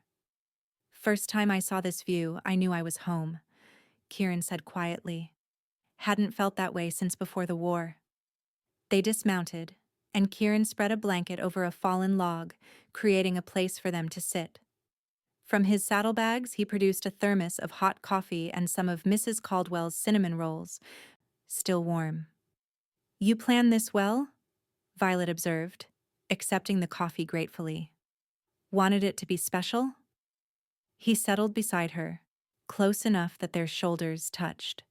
"First time I saw this view, I knew I was home," Kieran said quietly. "Hadn't felt that way since before the war." They dismounted, and Kieran spread a blanket over a fallen log, creating a place for them to sit. From his saddlebags, he produced a thermos of hot coffee and some of Mrs. Caldwell's cinnamon rolls, still warm. "You planned this well?" Violet observed, accepting the coffee gratefully. "Wanted it to be special?" He settled beside her, close enough that their shoulders touched.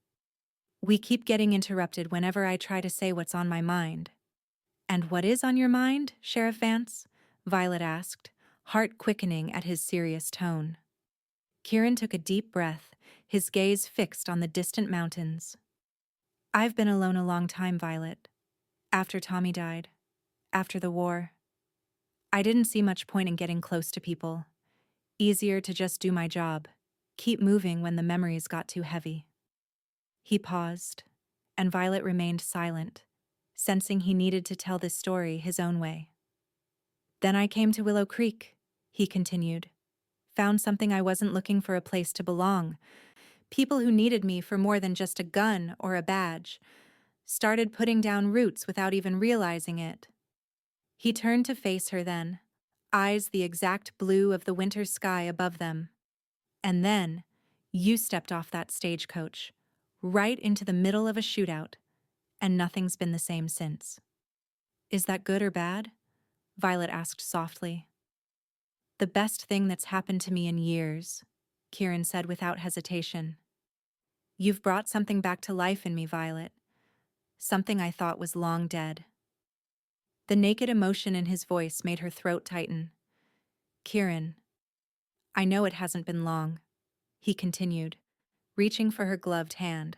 "We keep getting interrupted whenever I try to say what's on my mind." "And what is on your mind, Sheriff Vance?" Violet asked, heart quickening at his serious tone. Kieran took a deep breath, his gaze fixed on the distant mountains. "I've been alone a long time, Violet. After Tommy died. After the war. I didn't see much point in getting close to people. Easier to just do my job. Keep moving when the memories got too heavy." He paused, and Violet remained silent, sensing he needed to tell this story his own way. "Then I came to Willow Creek," he continued. "Found something I wasn't looking for, a place to belong. People who needed me for more than just a gun or a badge. Started putting down roots without even realizing it." He turned to face her then, eyes the exact blue of the winter sky above them. "And then, you stepped off that stagecoach, right into the middle of a shootout, and nothing's been the same since." "Is that good or bad?" Violet asked softly. "The best thing that's happened to me in years," Kieran said without hesitation. "You've brought something back to life in me, Violet. Something I thought was long dead." The naked emotion in his voice made her throat tighten. "Kieran, I know it hasn't been long," he continued, reaching for her gloved hand.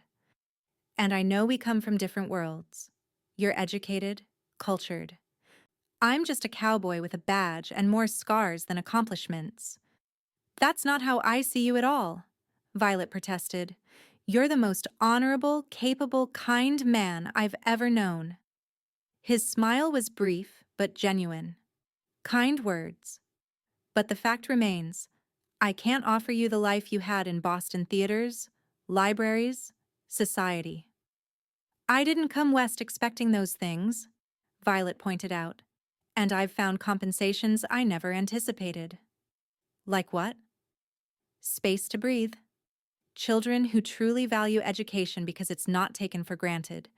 "And I know we come from different worlds. You're educated, cultured. I'm just a cowboy with a badge and more scars than accomplishments." "That's not how I see you at all," Violet protested. "You're the most honorable, capable, kind man I've ever known." His smile was brief but genuine. "Kind words. But the fact remains, I can't offer you the life you had in Boston theaters, libraries, society." "I didn't come west expecting those things," Violet pointed out, "and I've found compensations I never anticipated." "Like what?" "Space to breathe. Children who truly value education because it's not taken for granted.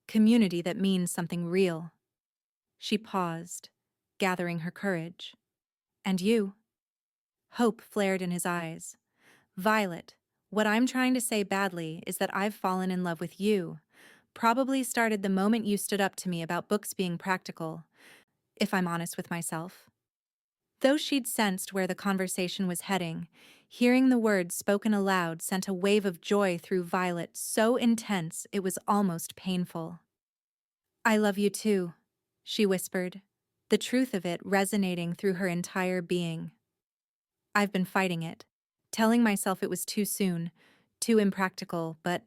Community that means something real." She paused, gathering her courage. "And you?" Hope flared in his eyes. "Violet, what I'm trying to say badly is that I've fallen in love with you. Probably started the moment you stood up to me about books being practical, if I'm honest with myself." Though she'd sensed where the conversation was heading, hearing the words spoken aloud sent a wave of joy through Violet so intense it was almost painful. "I love you too," she whispered, the truth of it resonating through her entire being. "I've been fighting it, telling myself it was too soon, too impractical, but—"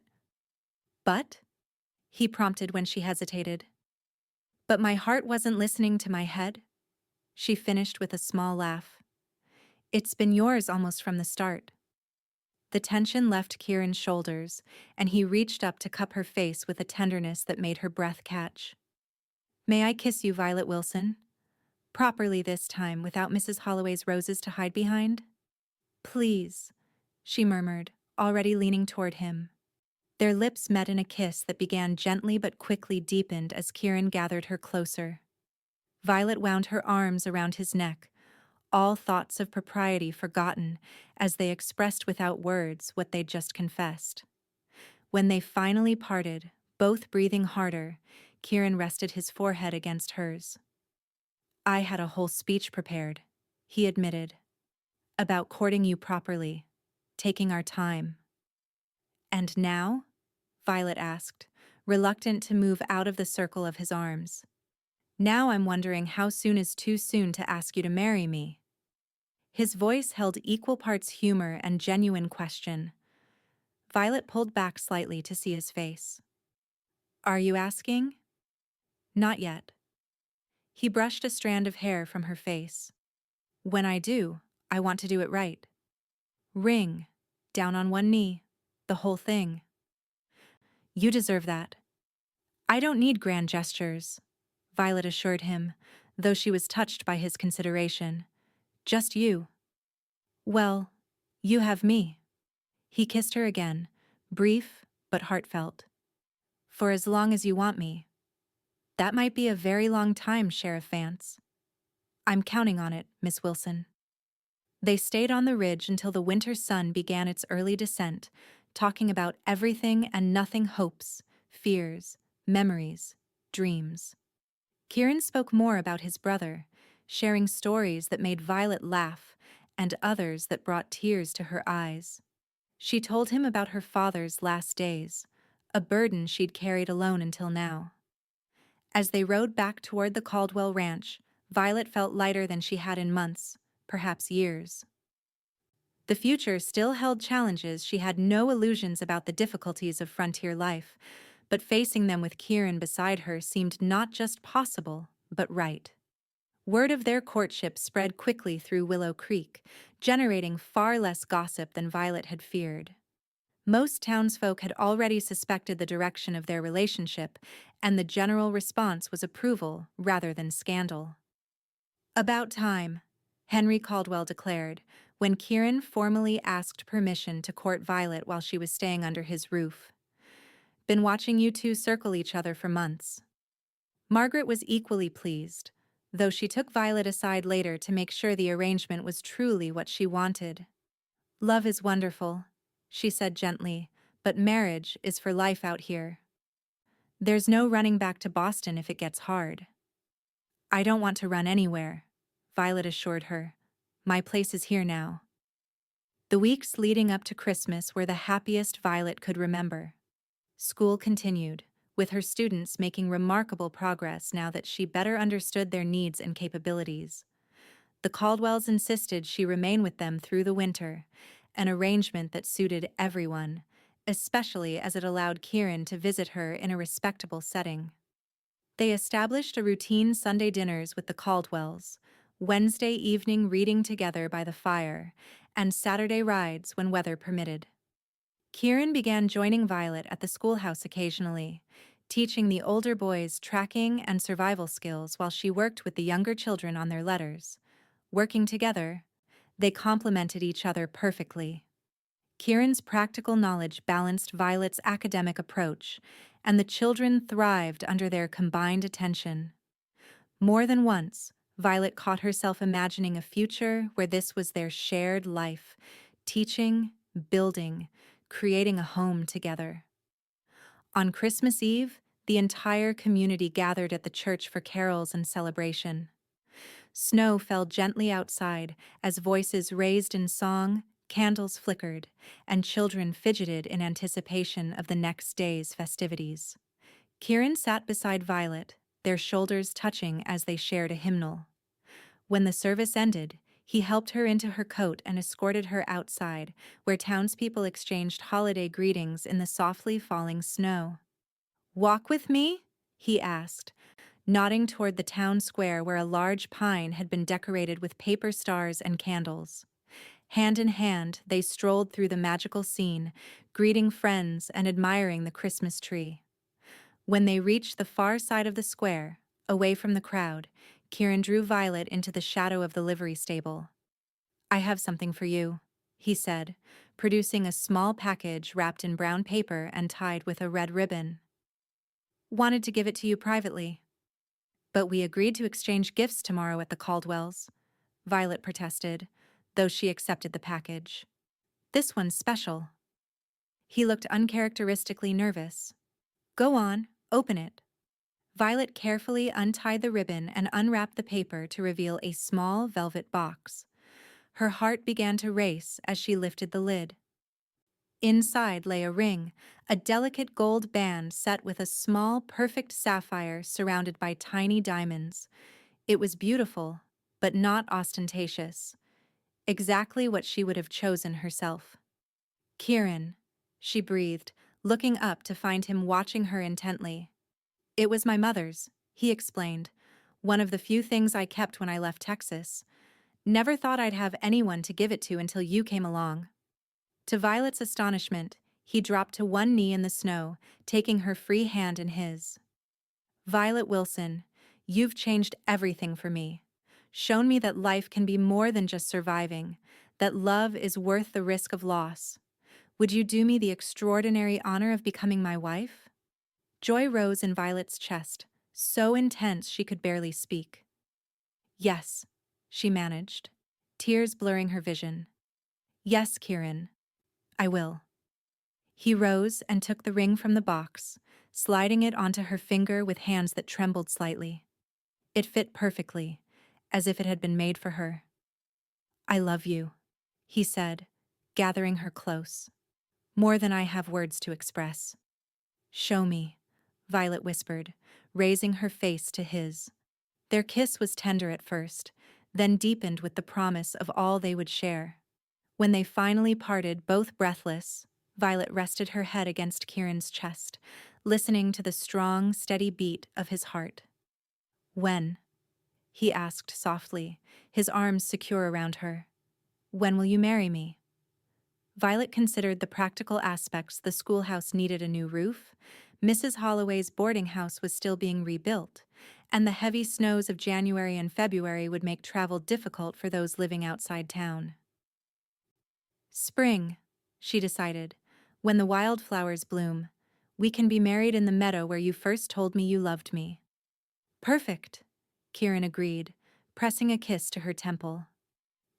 "But?" he prompted when she hesitated. "But my heart wasn't listening to my head," she finished with a small laugh. "It's been yours almost from the start." The tension left Kieran's shoulders, and he reached up to cup her face with a tenderness that made her breath catch. "May I kiss you, Violet Wilson? Properly this time, without Mrs. Holloway's roses to hide behind?" "Please," she murmured, already leaning toward him. Their lips met in a kiss that began gently but quickly deepened as Kieran gathered her closer. Violet wound her arms around his neck, all thoughts of propriety forgotten as they expressed without words what they'd just confessed. When they finally parted, both breathing harder, Kieran rested his forehead against hers. I had a whole speech prepared, he admitted, about courting you properly, taking our time. And now? Violet asked, reluctant to move out of the circle of his arms. Now I'm wondering how soon is too soon to ask you to marry me. His voice held equal parts humor and genuine question. Violet pulled back slightly to see his face. Are you asking? Not yet. He brushed a strand of hair from her face. When I do, I want to do it right. Ring, down on one knee, the whole thing. You deserve that. I don't need grand gestures, Violet assured him, though she was touched by his consideration. Just you. Well, you have me. He kissed her again, brief but heartfelt. For as long as you want me. That might be a very long time, Sheriff Vance. I'm counting on it, Miss Wilson. They stayed on the ridge until the winter sun began its early descent, talking about everything and nothing hopes, fears, memories, dreams. Kieran spoke more about his brother, sharing stories that made Violet laugh and others that brought tears to her eyes. She told him about her father's last days, a burden she'd carried alone until now. As they rode back toward the Caldwell Ranch, Violet felt lighter than she had in months, perhaps years. The future still held challenges. She had no illusions about the difficulties of frontier life, but facing them with Kieran beside her seemed not just possible, but right. Word of their courtship spread quickly through Willow Creek, generating far less gossip than Violet had feared. Most townsfolk had already suspected the direction of their relationship, and the general response was approval rather than scandal. About time, Henry Caldwell declared, when Kieran formally asked permission to court Violet while she was staying under his roof. Been watching you two circle each other for months. Margaret was equally pleased, though she took Violet aside later to make sure the arrangement was truly what she wanted. Love is wonderful, she said gently, but marriage is for life out here. There's no running back to Boston if it gets hard. I don't want to run anywhere, Violet assured her. My place is here now. The weeks leading up to Christmas were the happiest Violet could remember. School continued, with her students making remarkable progress now that she better understood their needs and capabilities. The Caldwells insisted she remain with them through the winter, an arrangement that suited everyone, especially as it allowed Kieran to visit her in a respectable setting. They established a routine Sunday dinners with the Caldwells, Wednesday evening reading together by the fire, and Saturday rides when weather permitted. Kieran began joining Violet at the schoolhouse occasionally, teaching the older boys tracking and survival skills while she worked with the younger children on their letters. Working together, they complemented each other perfectly. Kieran's practical knowledge balanced Violet's academic approach, and the children thrived under their combined attention. More than once, Violet caught herself imagining a future where this was their shared life, teaching, building, creating a home together. On Christmas Eve, the entire community gathered at the church for carols and celebration. Snow fell gently outside as voices raised in song, candles flickered, and children fidgeted in anticipation of the next day's festivities. Kieran sat beside Violet, their shoulders touching as they shared a hymnal. When the service ended, he helped her into her coat and escorted her outside, where townspeople exchanged holiday greetings in the softly falling snow. "Walk with me?" he asked, nodding toward the town square where a large pine had been decorated with paper stars and candles. Hand in hand, they strolled through the magical scene, greeting friends and admiring the Christmas tree. When they reached the far side of the square, away from the crowd, Kieran drew Violet into the shadow of the livery stable. "I have something for you," he said, producing a small package wrapped in brown paper and tied with a red ribbon. "Wanted to give it to you privately. But we agreed to exchange gifts tomorrow at the Caldwells," Violet protested, though she accepted the package. "This one's special." He looked uncharacteristically nervous. Go on, open it. Violet carefully untied the ribbon and unwrapped the paper to reveal a small velvet box. Her heart began to race as she lifted the lid. Inside lay a ring, a delicate gold band set with a small, perfect sapphire surrounded by tiny diamonds. It was beautiful, but not ostentatious. Exactly what she would have chosen herself. Kieran, she breathed, looking up to find him watching her intently. It was my mother's, he explained. One of the few things I kept when I left Texas. Never thought I'd have anyone to give it to until you came along. To Violet's astonishment, he dropped to one knee in the snow, taking her free hand in his. Violet Wilson, you've changed everything for me. Shown me that life can be more than just surviving, that love is worth the risk of loss. Would you do me the extraordinary honor of becoming my wife? Joy rose in Violet's chest, so intense she could barely speak. Yes, she managed, tears blurring her vision. Yes, Kieran, I will. He rose and took the ring from the box, sliding it onto her finger with hands that trembled slightly. It fit perfectly, as if it had been made for her. I love you, he said, gathering her close. More than I have words to express. Show me, Violet whispered, raising her face to his. Their kiss was tender at first, then deepened with the promise of all they would share. When they finally parted, both breathless, Violet rested her head against Kieran's chest, listening to the strong, steady beat of his heart. When? He asked softly, his arms secure around her. When will you marry me? Violet considered the practical aspects. The schoolhouse needed a new roof, Mrs. Holloway's boarding house was still being rebuilt, and the heavy snows of January and February would make travel difficult for those living outside town. Spring, she decided, when the wildflowers bloom. We can be married in the meadow where you first told me you loved me. Perfect, Kieran agreed, pressing a kiss to her temple.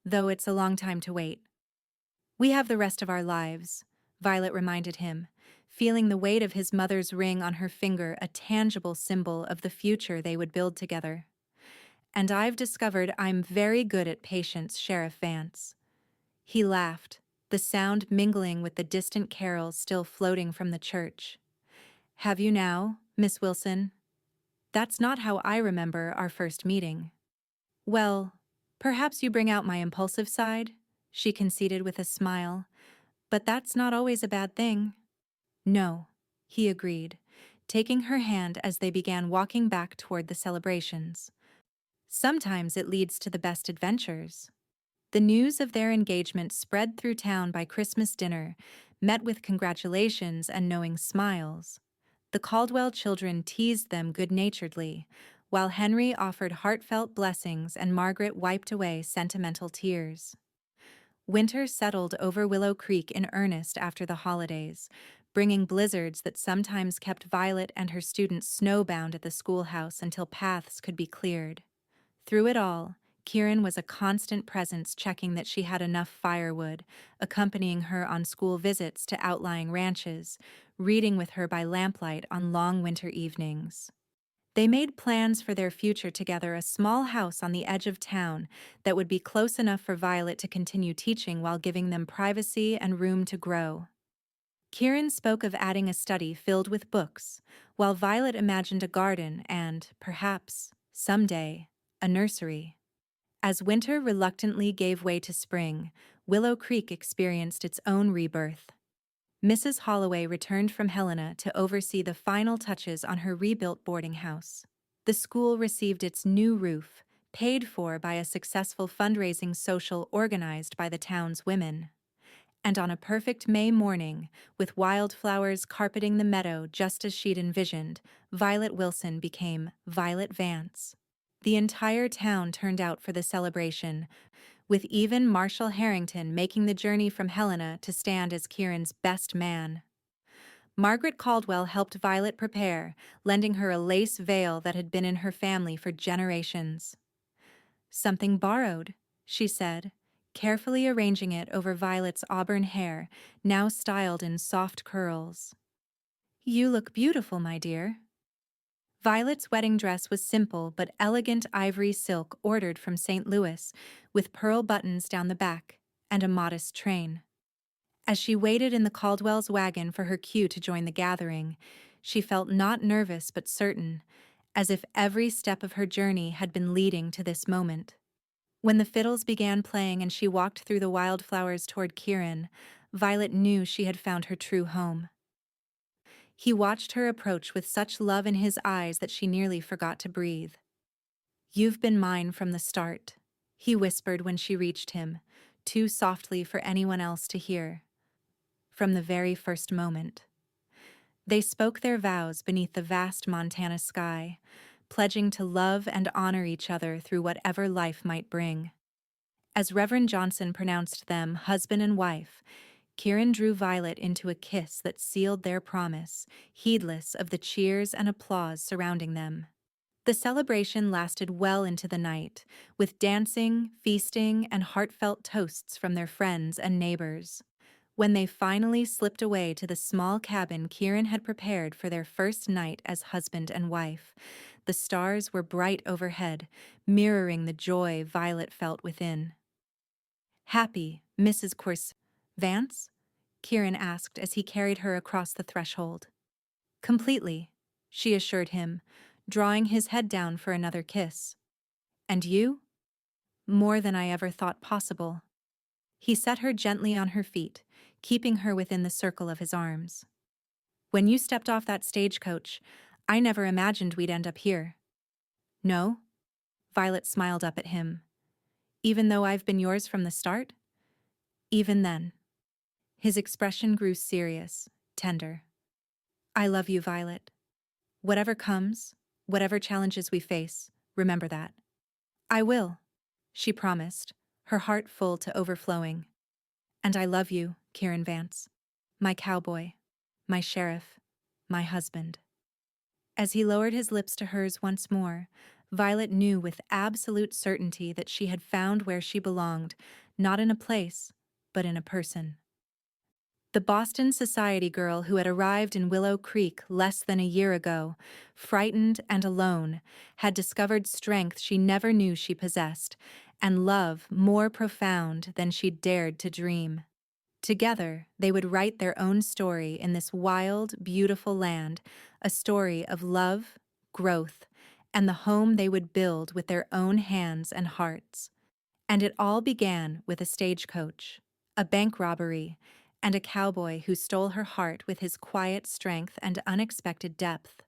Though it's a long time to wait. We have the rest of our lives, Violet reminded him, feeling the weight of his mother's ring on her finger, a tangible symbol of the future they would build together. And I've discovered I'm very good at patience, Sheriff Vance. He laughed, the sound mingling with the distant carols still floating from the church. Have you now, Miss Wilson? That's not how I remember our first meeting. Well, perhaps you bring out my impulsive side, she conceded with a smile, but that's not always a bad thing. No, he agreed, taking her hand as they began walking back toward the celebrations. Sometimes it leads to the best adventures. The news of their engagement spread through town by Christmas dinner, met with congratulations and knowing smiles. The Caldwell children teased them good-naturedly, while Henry offered heartfelt blessings and Margaret wiped away sentimental tears. Winter settled over Willow Creek in earnest after the holidays, bringing blizzards that sometimes kept Violet and her students snowbound at the schoolhouse until paths could be cleared. Through it all, Kieran was a constant presence, checking that she had enough firewood, accompanying her on school visits to outlying ranches, reading with her by lamplight on long winter evenings. They made plans for their future together, a small house on the edge of town that would be close enough for Violet to continue teaching while giving them privacy and room to grow. Kieran spoke of adding a study filled with books, while Violet imagined a garden and, perhaps, someday, a nursery. As winter reluctantly gave way to spring, Willow Creek experienced its own rebirth. Mrs. Holloway returned from Helena to oversee the final touches on her rebuilt boarding house. The school received its new roof, paid for by a successful fundraising social organized by the town's women. And on a perfect May morning, with wildflowers carpeting the meadow just as she'd envisioned, Violet Wilson became Violet Vance. The entire town turned out for the celebration, with even Marshall Harrington making the journey from Helena to stand as Kieran's best man. Margaret Caldwell helped Violet prepare, lending her a lace veil that had been in her family for generations. Something borrowed, she said, carefully arranging it over Violet's auburn hair, now styled in soft curls. "You look beautiful, my dear." Violet's wedding dress was simple but elegant ivory silk ordered from St. Louis, with pearl buttons down the back and a modest train. As she waited in the Caldwell's wagon for her cue to join the gathering, she felt not nervous but certain, as if every step of her journey had been leading to this moment. When the fiddles began playing and she walked through the wildflowers toward Kieran, Violet knew she had found her true home. He watched her approach with such love in his eyes that she nearly forgot to breathe. "You've been mine from the start," he whispered when she reached him, too softly for anyone else to hear. "From the very first moment." They spoke their vows beneath the vast Montana sky, pledging to love and honor each other through whatever life might bring. As Reverend Johnson pronounced them husband and wife, Kieran drew Violet into a kiss that sealed their promise, heedless of the cheers and applause surrounding them. The celebration lasted well into the night, with dancing, feasting, and heartfelt toasts from their friends and neighbors. When they finally slipped away to the small cabin Kieran had prepared for their first night as husband and wife, the stars were bright overhead, mirroring the joy Violet felt within. "Happy, Mrs. Vance?" Kieran asked as he carried her across the threshold. "Completely," she assured him, drawing his head down for another kiss. "And you?" "More than I ever thought possible." He set her gently on her feet, keeping her within the circle of his arms. "When you stepped off that stagecoach, I never imagined we'd end up here." "No?" Violet smiled up at him. "Even though I've been yours from the start?" "Even then." His expression grew serious, tender. "I love you, Violet. Whatever comes, whatever challenges we face, remember that." "I will," she promised, her heart full to overflowing. "And I love you, Kieran Vance. My cowboy, my sheriff, my husband." As he lowered his lips to hers once more, Violet knew with absolute certainty that she had found where she belonged, not in a place, but in a person. The Boston society girl who had arrived in Willow Creek less than a year ago, frightened and alone, had discovered strength she never knew she possessed, and love more profound than she'd dared to dream. Together, they would write their own story in this wild, beautiful land, a story of love, growth, and the home they would build with their own hands and hearts. And it all began with a stagecoach, a bank robbery, and a cowboy who stole her heart with his quiet strength and unexpected depth,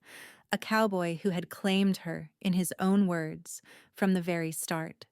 a cowboy who had claimed her, in his own words, from the very start.